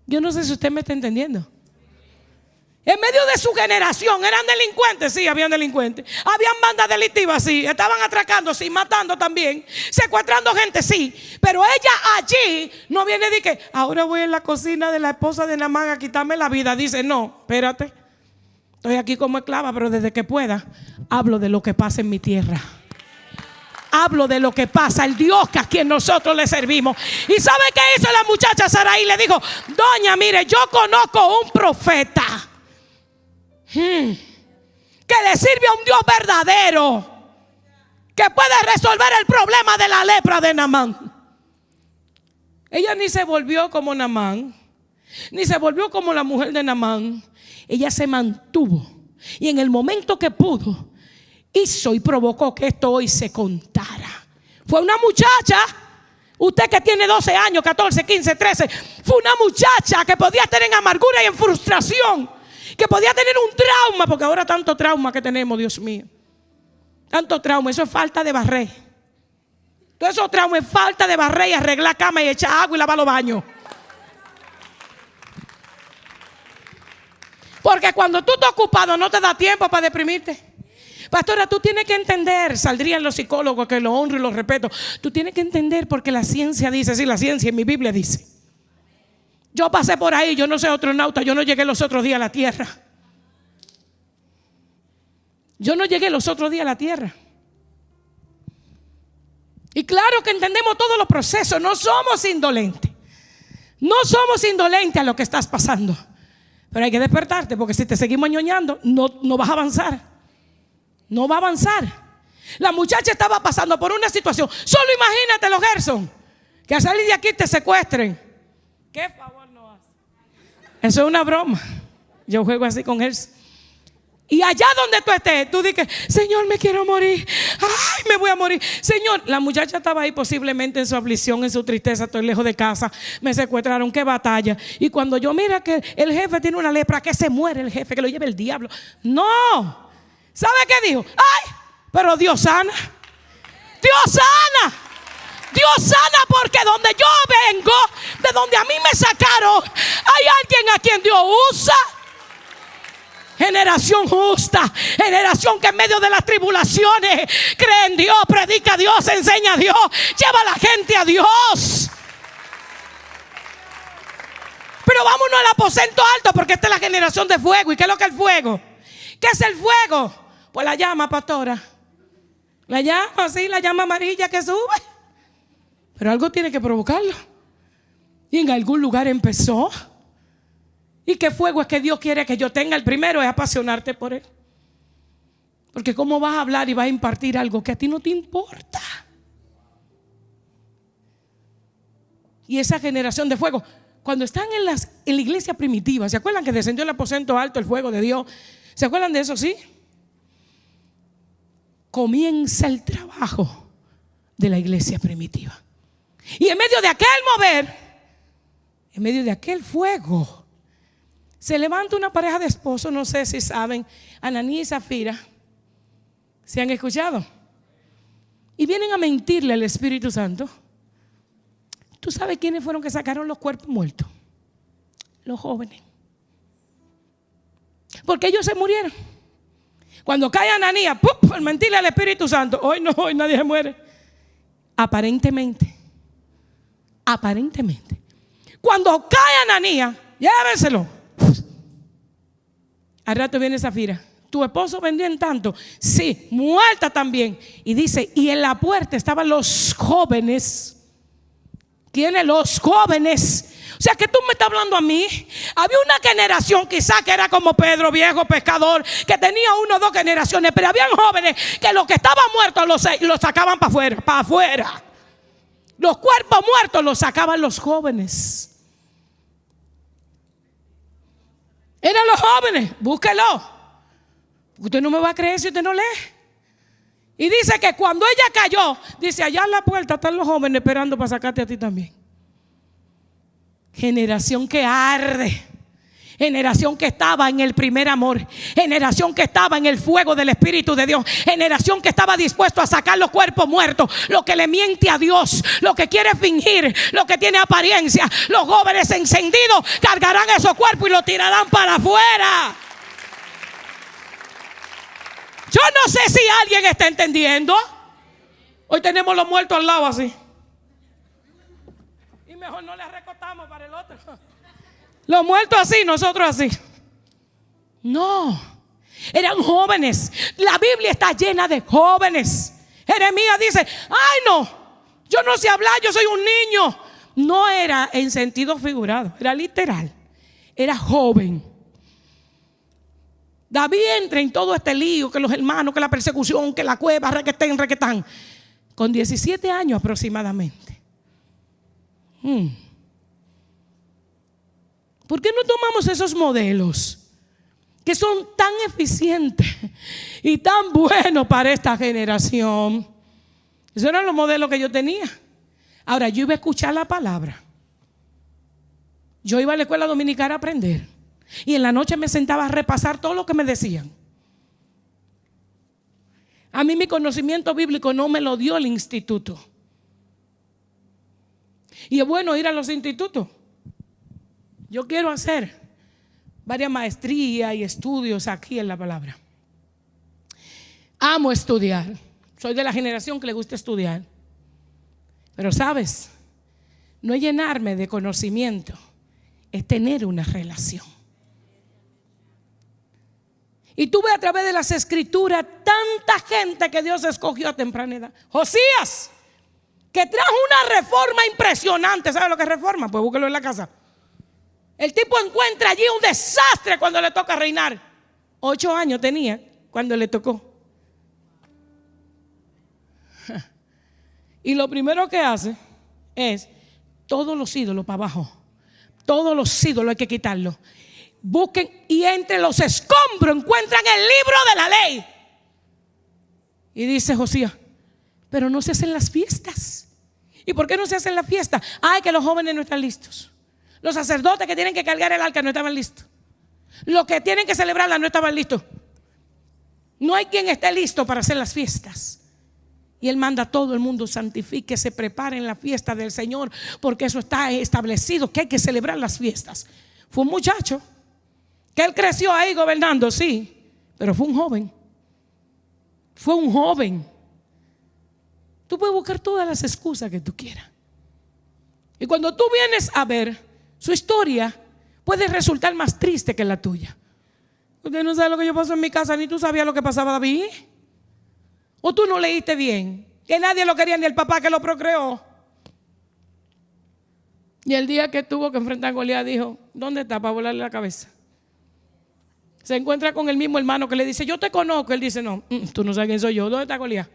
Yo no sé si usted me está entendiendo. En medio de su generación eran delincuentes, sí, habían delincuentes. Habían bandas delictivas, sí, estaban atracando, sí, matando también, secuestrando gente, sí. Pero ella allí no viene de que ahora voy en la cocina de la esposa de Naamán a quitarme la vida. Dice, no, espérate, estoy aquí como esclava, pero desde que pueda hablo de lo que pasa en mi tierra. Hablo de lo que pasa, el Dios que a quien nosotros le servimos. ¿Y sabe qué hizo la muchacha Sarai? Le dijo, doña, mire, yo conozco un profeta que le sirve a un Dios verdadero, que puede resolver el problema de la lepra de Naamán. Ella ni se volvió como Naamán, ni se volvió como la mujer de Naamán. Ella se mantuvo y en el momento que pudo, hizo y provocó que esto hoy se contara. Fue una muchacha, usted que tiene 12 años, 14, 15, 13, fue una muchacha que podía estar en amargura y en frustración, que podía tener un trauma, porque ahora tanto trauma que tenemos, Dios mío. Tanto trauma, eso es falta de barrer. Todo eso trauma es falta de barrer y arreglar cama y echar agua y lavar los baños. Porque cuando tú estás ocupado no te da tiempo para deprimirte. Pastora, tú tienes que entender, saldrían los psicólogos que lo honro y lo respeto. Tú tienes que entender porque la ciencia dice, sí, la ciencia en mi Biblia dice. Yo pasé por ahí, yo no soy astronauta, yo no llegué los otros días a la Tierra. Yo no llegué los otros días a la Tierra. Y claro que entendemos todos los procesos, no somos indolentes. No somos indolentes a lo que estás pasando. Pero hay que despertarte, porque si te seguimos ñoñando, no vas a avanzar. No va a avanzar. La muchacha estaba pasando por una situación. Solo imagínate los Gerson, que al salir de aquí te secuestren. ¿Qué favor no hace? Eso es una broma. Yo juego así con Gerson. Y allá donde tú estés, tú dices, Señor, me quiero morir. Ay, me voy a morir. Señor, la muchacha estaba ahí posiblemente en su aflicción, en su tristeza. Estoy lejos de casa, me secuestraron, qué batalla. Y cuando yo mira que el jefe tiene una lepra, que se muere el jefe, que lo lleve el diablo. No. ¿Sabe qué dijo? Ay, pero Dios sana. Dios sana. Dios sana, porque donde yo vengo, de donde a mí me sacaron, hay alguien a quien Dios usa. Generación justa, generación que en medio de las tribulaciones cree en Dios, predica a Dios, enseña a Dios, lleva a la gente a Dios. Pero vámonos al aposento alto, porque esta es la generación de fuego. ¿Y qué es lo que es el fuego? ¿Qué es el fuego? Pues la llama, pastora. La llama, así, la llama amarilla que sube. Pero algo tiene que provocarlo. Y en algún lugar empezó. ¿Y qué fuego es que Dios quiere que yo tenga? El primero es apasionarte por Él. Porque ¿cómo vas a hablar y vas a impartir algo que a ti no te importa? Y esa generación de fuego, cuando están en la iglesia primitiva, ¿se acuerdan que descendió el aposento alto el fuego de Dios? ¿Se acuerdan de eso? Sí. Comienza el trabajo de la iglesia primitiva. Y en medio de aquel mover, en medio de aquel fuego, se levanta una pareja de esposos, no sé si saben, Ananías y Zafira. ¿Se han escuchado? Y vienen a mentirle al Espíritu Santo. ¿Tú sabes quiénes fueron que sacaron los cuerpos muertos? Los jóvenes. Porque ellos se murieron. Cuando cae Ananías, ¡pum!, por mentirle al Espíritu Santo, hoy no, hoy nadie se muere. Aparentemente. Cuando cae Ananías, llévenselo. Al rato viene Zafira. ¿Tu esposo vendió en tanto? Sí, muerta también. Y dice, y en la puerta estaban los jóvenes. ¿Quiénes? Los jóvenes. O sea que tú me estás hablando a mí. Había una generación quizá que era como Pedro, viejo pescador, que tenía 1 o 2 generaciones. Pero habían jóvenes que los que estaban muertos los sacaban para afuera. Los cuerpos muertos los sacaban los jóvenes. Eran los jóvenes, búsquelo. Usted no me va a creer si usted no lee. Y dice que cuando ella cayó, dice, allá en la puerta están los jóvenes esperando para sacarte a ti también. Generación que arde. Generación que estaba en el primer amor. Generación que estaba en el fuego del Espíritu de Dios. Generación que estaba dispuesto a sacar los cuerpos muertos. Lo que le miente a Dios, lo que quiere fingir, lo que tiene apariencia. Los jóvenes encendidos cargarán esos cuerpos y los tirarán para afuera. Yo no sé si alguien está entendiendo. Hoy tenemos los muertos al lado así. Y mejor no les recostamos para el otro. Los muertos así, nosotros así. No, eran jóvenes. La Biblia está llena de jóvenes. Jeremías dice, ay no, yo no sé hablar, yo soy un niño. No era en sentido figurado, era literal. Era joven. David entra en todo este lío, que los hermanos, que la persecución, que la cueva, requetán. Con 17 años aproximadamente. ¿Por qué no tomamos esos modelos que son tan eficientes y tan buenos para esta generación. Esos eran los modelos que yo tenía. Ahora, yo iba a escuchar la palabra. Yo iba a la escuela dominical a aprender. Y en la noche me sentaba a repasar todo lo que me decían. A mí mi conocimiento bíblico no me lo dio el instituto. Y es bueno ir a los institutos. Yo quiero hacer varias maestrías y estudios aquí en la palabra. Amo estudiar. Soy de la generación que le gusta estudiar. Pero sabes, no es llenarme de conocimiento, es tener una relación. Y tuve a través de las escrituras tanta gente que Dios escogió a temprana edad. Josías, que trajo una reforma impresionante. ¿Sabe lo que es reforma? Pues búsquelo en la casa. El tipo encuentra allí un desastre cuando le toca reinar. 8 años tenía cuando le tocó. Y lo primero que hace es todos los ídolos para abajo. Todos los ídolos hay que quitarlos. Busquen y entre los escombros encuentran el libro de la ley. Y dice Josías, pero no se hacen las fiestas. ¿Y por qué no se hacen las fiestas? Ay, que los jóvenes no están listos. Los sacerdotes que tienen que cargar el arca no estaban listos. Los que tienen que celebrarla no estaban listos. No hay quien esté listo para hacer las fiestas. Y Él manda a todo el mundo santifique, se preparen la fiesta del Señor, porque eso está establecido, que hay que celebrar las fiestas. Fue un muchacho que él creció ahí gobernando, sí, pero fue un joven. Fue un joven. Tú puedes buscar todas las excusas que tú quieras. Y cuando tú vienes a ver su historia, puede resultar más triste que la tuya. Usted no sabe lo que yo pasó en mi casa, ni tú sabías lo que pasaba David. O tú no leíste bien, que nadie lo quería, ni el papá que lo procreó. Y el día que tuvo que enfrentar a Goliat dijo, ¿dónde está para volarle la cabeza? Se encuentra con el mismo hermano que le dice, yo te conozco. Él dice, no, tú no sabes quién soy yo. ¿Dónde está Goliat?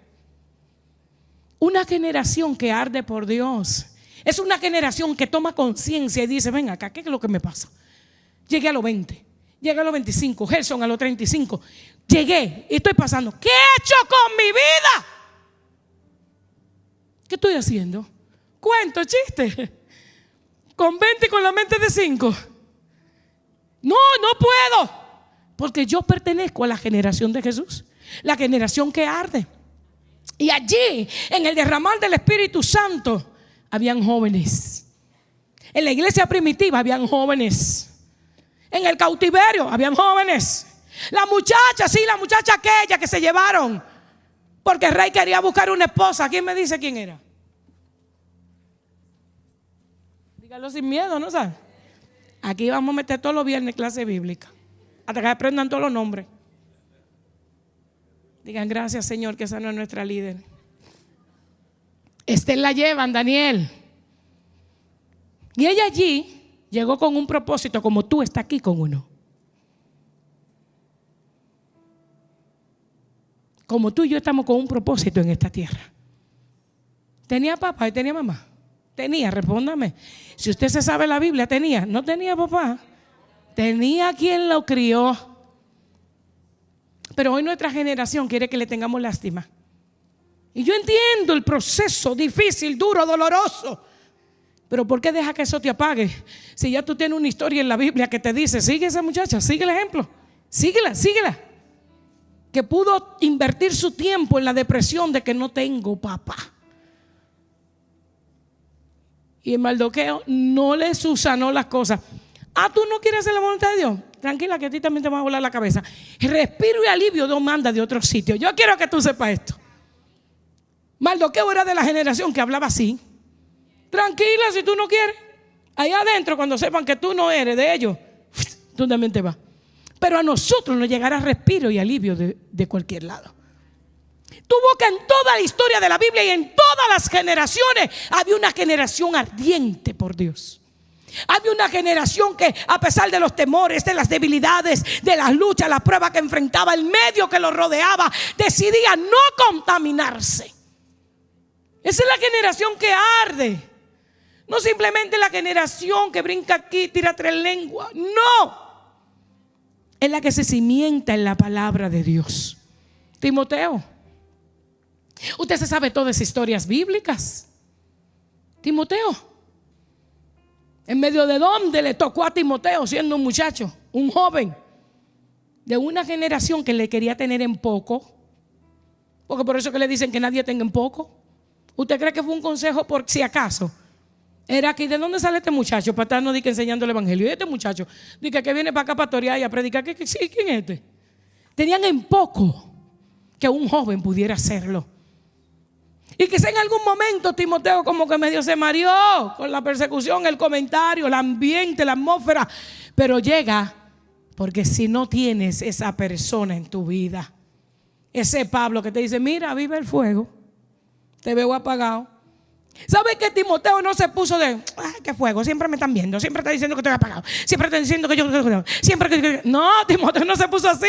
Una generación que arde por Dios es una generación que toma conciencia y dice, ven acá, ¿qué es lo que me pasa? Llegué a los 20, llegué a los 25, Gerson a los 35. Llegué y estoy pasando. ¿Qué he hecho con mi vida? ¿Qué estoy haciendo? Cuento, chiste. Con 20 y con la mente de 5. No puedo. Porque yo pertenezco a la generación de Jesús, la generación que arde. Y allí, en el derramar del Espíritu Santo, habían jóvenes. En la iglesia primitiva habían jóvenes. En el cautiverio habían jóvenes. La muchacha, sí, la muchacha aquella que se llevaron porque el rey quería buscar una esposa. ¿Quién me dice quién era? Dígalo sin miedo, ¿no sabe? Aquí vamos a meter todos los viernes clase bíblica hasta que aprendan todos los nombres. Digan gracias, Señor, que esa no es nuestra líder. Esther la llevan, Daniel. Y ella allí llegó con un propósito, como tú estás aquí con uno. Como tú y yo estamos con un propósito en esta tierra. ¿Tenía papá y tenía mamá? Tenía, respóndame. Si usted se sabe la Biblia, tenía. ¿No tenía papá? Tenía quien lo crió. Pero hoy nuestra generación quiere que le tengamos lástima. Y yo entiendo el proceso difícil, duro, doloroso. Pero ¿por qué deja que eso te apague? Si ya tú tienes una historia en la Biblia que te dice, sigue esa muchacha, sigue el ejemplo. Síguela, síguela. Que pudo invertir su tiempo en la depresión de que no tengo papá. Y el Mardoqueo no le susanó las cosas. ¿Tú no quieres hacer la voluntad de Dios? Tranquila, que a ti también te va a volar la cabeza. Respiro y alivio Dios manda de otro sitio. Yo quiero que tú sepas esto. Mardoqueo era de la generación que hablaba así. Tranquila, si tú no quieres. Allá adentro, cuando sepan que tú no eres de ellos, tú también te vas. Pero a nosotros nos llegará respiro y alivio de cualquier lado. Tuvo que en toda la historia de la Biblia y en todas las generaciones había una generación ardiente por Dios. Había una generación que, a pesar de los temores, de las debilidades, de las luchas, las pruebas que enfrentaba, el medio que lo rodeaba, decidía no contaminarse. Esa es la generación que arde. No simplemente la generación que brinca aquí, tira 3 lenguas. No. en la que se cimienta en la palabra de Dios. Timoteo, usted se sabe todas esas historias bíblicas. Timoteo, ¿en medio de dónde le tocó a Timoteo siendo un muchacho, un joven de una generación que le quería tener en poco? Porque por eso que le dicen que nadie tenga en poco. ¿Usted cree que fue un consejo por si acaso? Era que, ¿de dónde sale este muchacho? Para estarnos enseñando el evangelio. Y este muchacho, dice que viene para acá para torear y a predicar. ¿Quién es este? Tenían en poco que un joven pudiera hacerlo. Y quizá en algún momento Timoteo como que medio se mareó con la persecución, el comentario, el ambiente, la atmósfera. Pero llega, porque si no tienes esa persona en tu vida, ese Pablo que te dice, mira, vive el fuego, te veo apagado. ¿Sabes que Timoteo no se puso de, qué fuego, siempre me están viendo, siempre está diciendo que estoy apagado, siempre está diciendo que yo, siempre que... No, Timoteo no se puso así.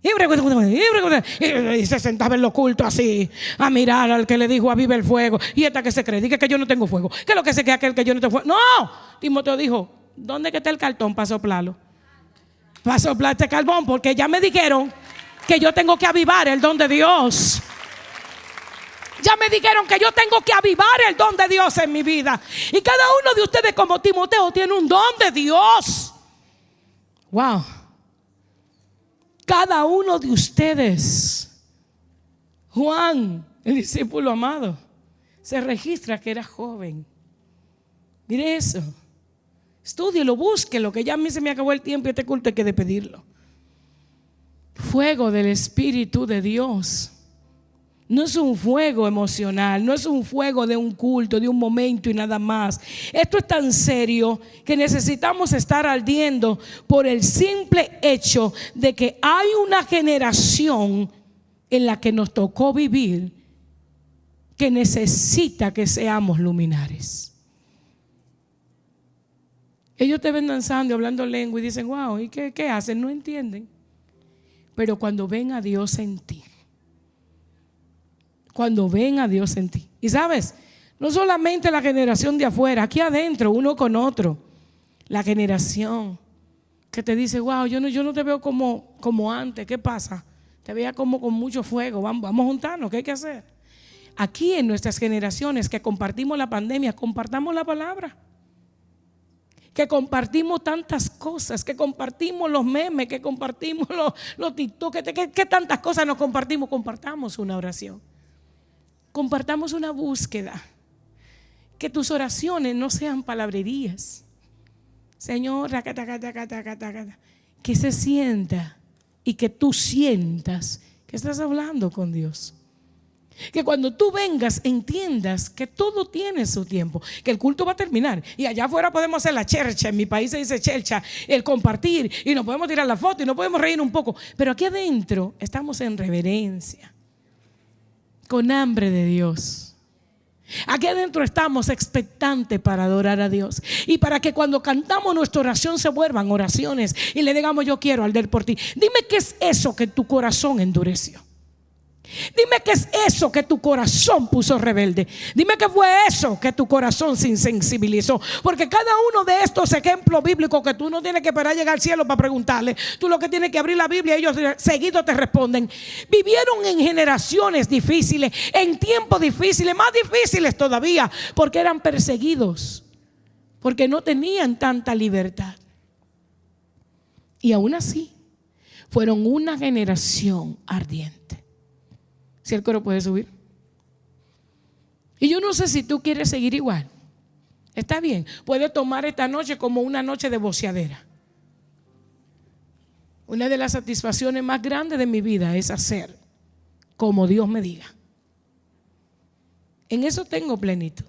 Y se sentaba en lo oculto así, a mirar al que le dijo, aviva el fuego. Y esta que se cree, dice que yo no tengo fuego. ¿Qué es lo que se cree aquel que yo no tengo fuego? No, Timoteo dijo, ¿dónde que está el cartón para soplarlo? Para soplar este carbón, porque ya me dijeron que yo tengo que avivar el don de Dios. Ya me dijeron que yo tengo que avivar el don de Dios en mi vida. Y cada uno de ustedes como Timoteo tiene un don de Dios. Wow. Cada uno de ustedes. Juan, el discípulo amado, se registra que era joven. Mire eso. Estúdielo, búsquelo, que ya a mí se me acabó el tiempo y este culto hay que despedirlo. Fuego del Espíritu de Dios. No es un fuego emocional, no es un fuego de un culto, de un momento y nada más. Esto es tan serio que necesitamos estar ardiendo por el simple hecho de que hay una generación en la que nos tocó vivir que necesita que seamos luminares. Ellos te ven danzando y hablando lengua y dicen, wow, ¿y qué hacen? No entienden. Pero cuando ven a Dios en ti, cuando ven a Dios en ti. Y sabes, no solamente la generación de afuera, aquí adentro, uno con otro. La generación que te dice, wow, yo no te veo como antes. ¿Qué pasa? Te veía como con mucho fuego. Vamos a juntarnos, ¿qué hay que hacer? Aquí en nuestras generaciones que compartimos la pandemia, compartamos la palabra. Que compartimos tantas cosas, que compartimos los memes, que compartimos los TikTok, que tantas cosas nos compartimos. Compartamos una oración. Compartamos una búsqueda. Que tus oraciones no sean palabrerías. Señor, que se sienta y que tú sientas que estás hablando con Dios. Que cuando tú vengas entiendas que todo tiene su tiempo, que el culto va a terminar y allá afuera podemos hacer la chercha, en mi país se dice chercha, el compartir y nos podemos tirar la foto y nos podemos reír un poco, pero aquí adentro estamos en reverencia, con hambre de Dios. Aquí adentro estamos expectantes para adorar a Dios y para que cuando cantamos nuestra oración se vuelvan oraciones y le digamos yo quiero arder por ti. Dime qué es eso que tu corazón endureció. Dime qué es eso que tu corazón puso rebelde. Dime qué fue eso que tu corazón se insensibilizó. Porque cada uno de estos ejemplos bíblicos que tú no tienes que esperar a llegar al cielo para preguntarle, tú lo que tienes que abrir la Biblia y ellos seguidos te responden. Vivieron en generaciones difíciles, en tiempos difíciles, más difíciles todavía, porque eran perseguidos, porque no tenían tanta libertad. Y aún así fueron una generación ardiente. Si el coro puede subir. Y yo no sé si tú quieres seguir igual. Está bien. Puedes tomar esta noche como una noche de voceadera. Una de las satisfacciones más grandes de mi vida es hacer como Dios me diga. En eso tengo plenitud.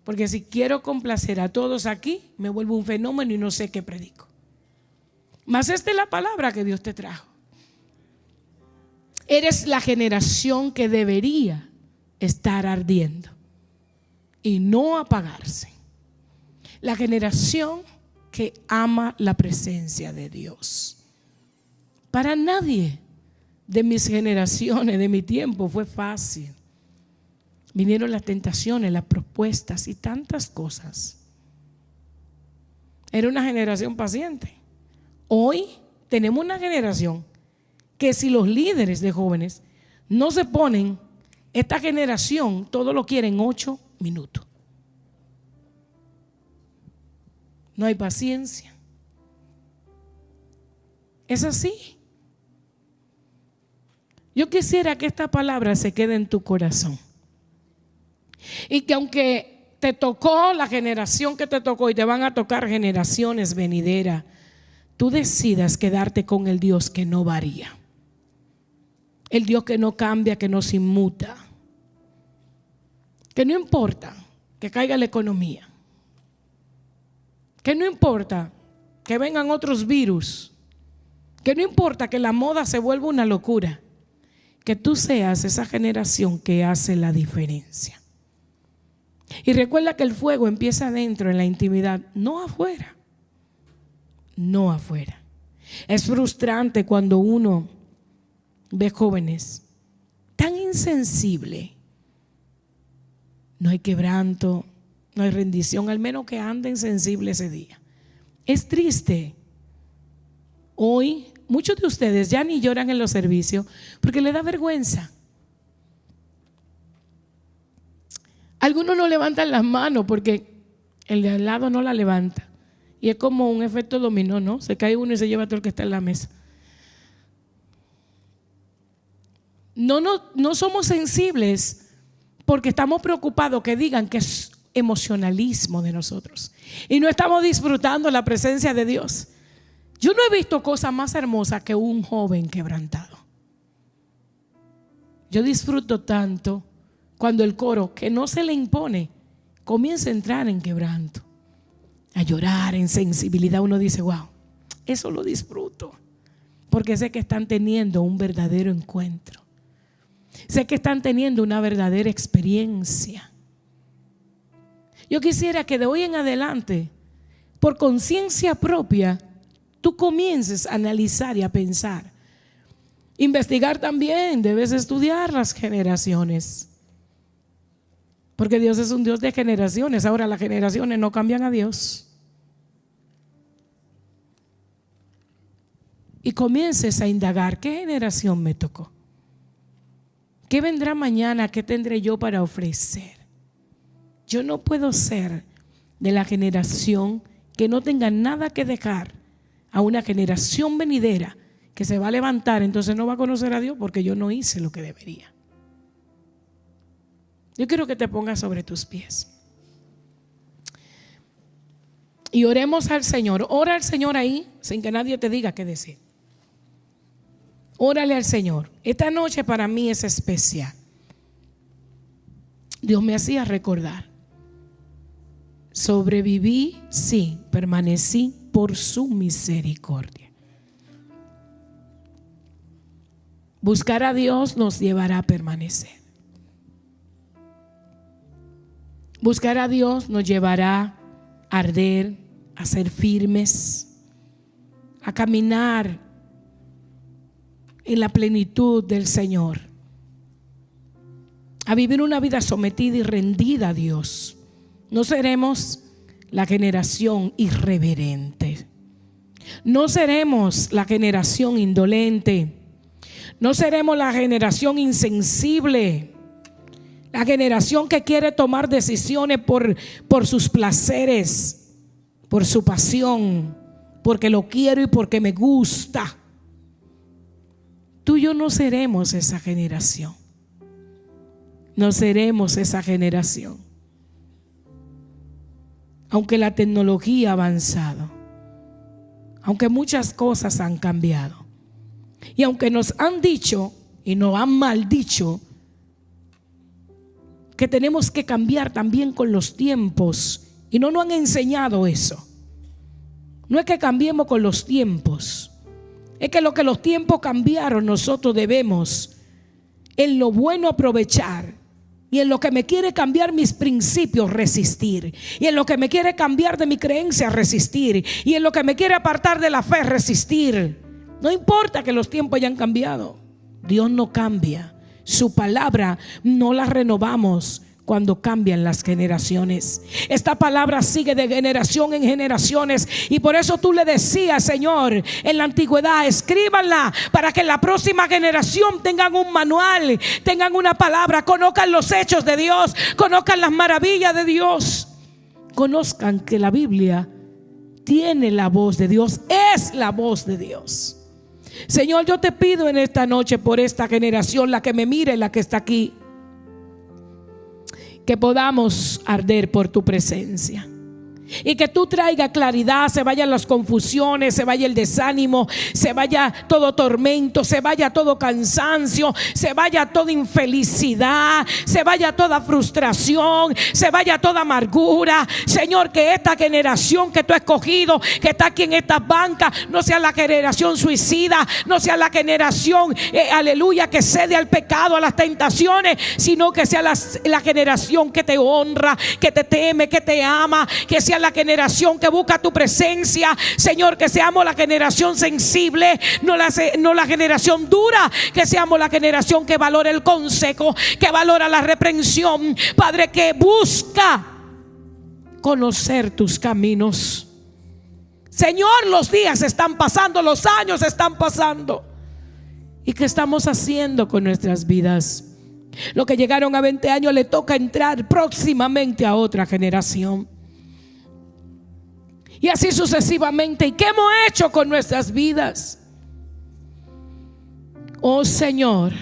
Porque si quiero complacer a todos aquí, me vuelvo un fenómeno y no sé qué predico. Mas esta es la palabra que Dios te trajo. Eres la generación que debería estar ardiendo y no apagarse. La generación que ama la presencia de Dios. Para nadie de mis generaciones, de mi tiempo, fue fácil. Vinieron las tentaciones, las propuestas y tantas cosas. Era una generación paciente. Hoy tenemos una generación que si los líderes de jóvenes no se ponen, esta generación todo lo quiere en 8 minutos. No hay paciencia. Es así. Yo quisiera que esta palabra se quede en tu corazón. Y que aunque te tocó la generación que te tocó y te van a tocar generaciones venideras, tú decidas quedarte con el Dios que no varía. El Dios que no cambia, que no se inmuta. Que no importa que caiga la economía. Que no importa que vengan otros virus. Que no importa que la moda se vuelva una locura. Que tú seas esa generación que hace la diferencia. Y recuerda que el fuego empieza adentro, en la intimidad, no afuera. No afuera. Es frustrante cuando uno ve jóvenes tan insensibles. No hay quebranto, no hay rendición, al menos que anden sensibles ese día. Es triste. Hoy muchos de ustedes ya ni lloran en los servicios porque les da vergüenza. Algunos no levantan las manos porque el de al lado no la levanta. Y es como un efecto dominó, ¿no? Se cae uno y se lleva todo el que está en la mesa. No somos sensibles porque estamos preocupados que digan que es emocionalismo de nosotros. Y no estamos disfrutando la presencia de Dios. Yo no he visto cosa más hermosa que un joven quebrantado. Yo disfruto tanto cuando el coro, que no se le impone, comienza a entrar en quebranto, a llorar en sensibilidad. Uno dice, wow, eso lo disfruto, porque sé que están teniendo un verdadero encuentro. Sé que están teniendo una verdadera experiencia. Yo quisiera que de hoy en adelante, por conciencia propia, tú comiences a analizar y a pensar. Investigar también, debes estudiar las generaciones. Porque Dios es un Dios de generaciones. Ahora las generaciones no cambian a Dios. Y comiences a indagar, ¿qué generación me tocó? ¿Qué vendrá mañana? ¿Qué tendré yo para ofrecer? Yo no puedo ser de la generación que no tenga nada que dejar a una generación venidera que se va a levantar, entonces no va a conocer a Dios porque yo no hice lo que debería. Yo quiero que te pongas sobre tus pies y oremos al Señor. Ora al Señor ahí sin que nadie te diga qué decir. Órale al Señor. Esta noche para mí es especial. Dios me hacía recordar. Sobreviví, sí, permanecí por su misericordia. Buscar a Dios nos llevará a permanecer. Buscar a Dios nos llevará a arder, a ser firmes, a caminar en la plenitud del Señor, a vivir una vida sometida y rendida a Dios. No seremos la generación irreverente. No seremos la generación indolente. No seremos la generación insensible. La generación que quiere tomar decisiones por sus placeres, por su pasión, porque lo quiero y porque me gusta. Tú y yo no seremos esa generación. No seremos esa generación. Aunque la tecnología ha avanzado, aunque muchas cosas han cambiado, y aunque nos han dicho y nos han maldicho que tenemos que cambiar también con los tiempos, y no nos han enseñado eso. No es que cambiemos con los tiempos, es que lo que los tiempos cambiaron, nosotros debemos en lo bueno aprovechar, y en lo que me quiere cambiar mis principios resistir, y en lo que me quiere cambiar de mi creencia resistir, y en lo que me quiere apartar de la fe resistir. No importa que los tiempos hayan cambiado, Dios no cambia. Su palabra no la renovamos cuando cambian las generaciones. Esta palabra sigue de generación en generaciones, y por eso tú le decías, Señor, en la antigüedad, escríbanla para que la próxima generación tengan un manual, tengan una palabra, conozcan los hechos de Dios, conozcan las maravillas de Dios, conozcan que la Biblia tiene la voz de Dios, es la voz de Dios. Señor, yo te pido en esta noche por esta generación, la que me mire, la que está aquí, que podamos arder por tu presencia, y que tú traigas claridad, se vayan las confusiones, se vaya el desánimo, se vaya todo tormento, se vaya todo cansancio, se vaya toda infelicidad, se vaya toda frustración, se vaya toda amargura. Señor, que esta generación que tú has escogido, que está aquí en estas bancas, no sea la generación suicida, no sea la generación, aleluya, que cede al pecado, a las tentaciones, sino que sea la generación que te honra, que te teme, que te ama, que sea la generación que busca tu presencia. Señor, que seamos la generación sensible, no la generación dura, que seamos la generación que valora el consejo, que valora la reprensión, Padre, que busca conocer tus caminos. Señor, los días están pasando, los años están pasando, ¿y qué estamos haciendo con nuestras vidas? Los que llegaron a 20 años le toca entrar próximamente a otra generación, y así sucesivamente. ¿Y qué hemos hecho con nuestras vidas? Oh Señor,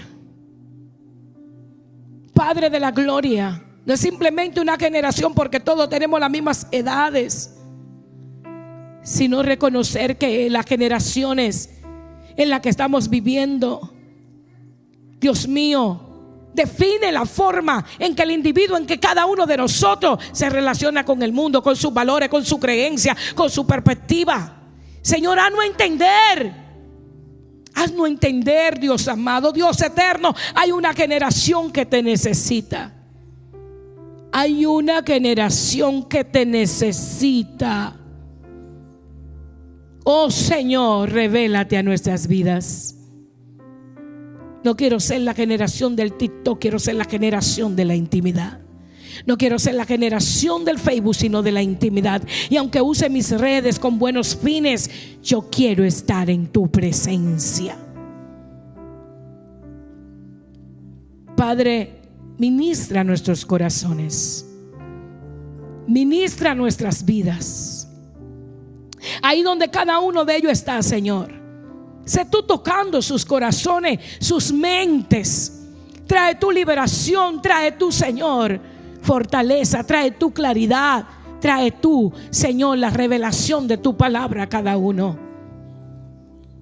Padre de la gloria, no es simplemente una generación porque todos tenemos las mismas edades, sino reconocer que las generaciones en las que estamos viviendo, Dios mío, define la forma en que el individuo, en que cada uno de nosotros se relaciona con el mundo, con sus valores, con su creencia, con su perspectiva. Señor, haznos entender, Dios amado, Dios eterno. Hay una generación que te necesita. Hay una generación que te necesita. Oh Señor, revélate a nuestras vidas. No quiero ser la generación del TikTok, quiero ser la generación de la intimidad. No quiero ser la generación del Facebook, sino de la intimidad. Y aunque use mis redes con buenos fines, yo quiero estar en tu presencia. Padre, ministra nuestros corazones, ministra nuestras vidas. Ahí donde cada uno de ellos está, Señor, sé tú tocando sus corazones, sus mentes. Trae tu liberación, trae tu, Señor, fortaleza, trae tu claridad, trae tú, Señor, la revelación de tu palabra a cada uno.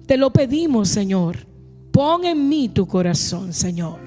Te lo pedimos, Señor. Pon en mí tu corazón, Señor.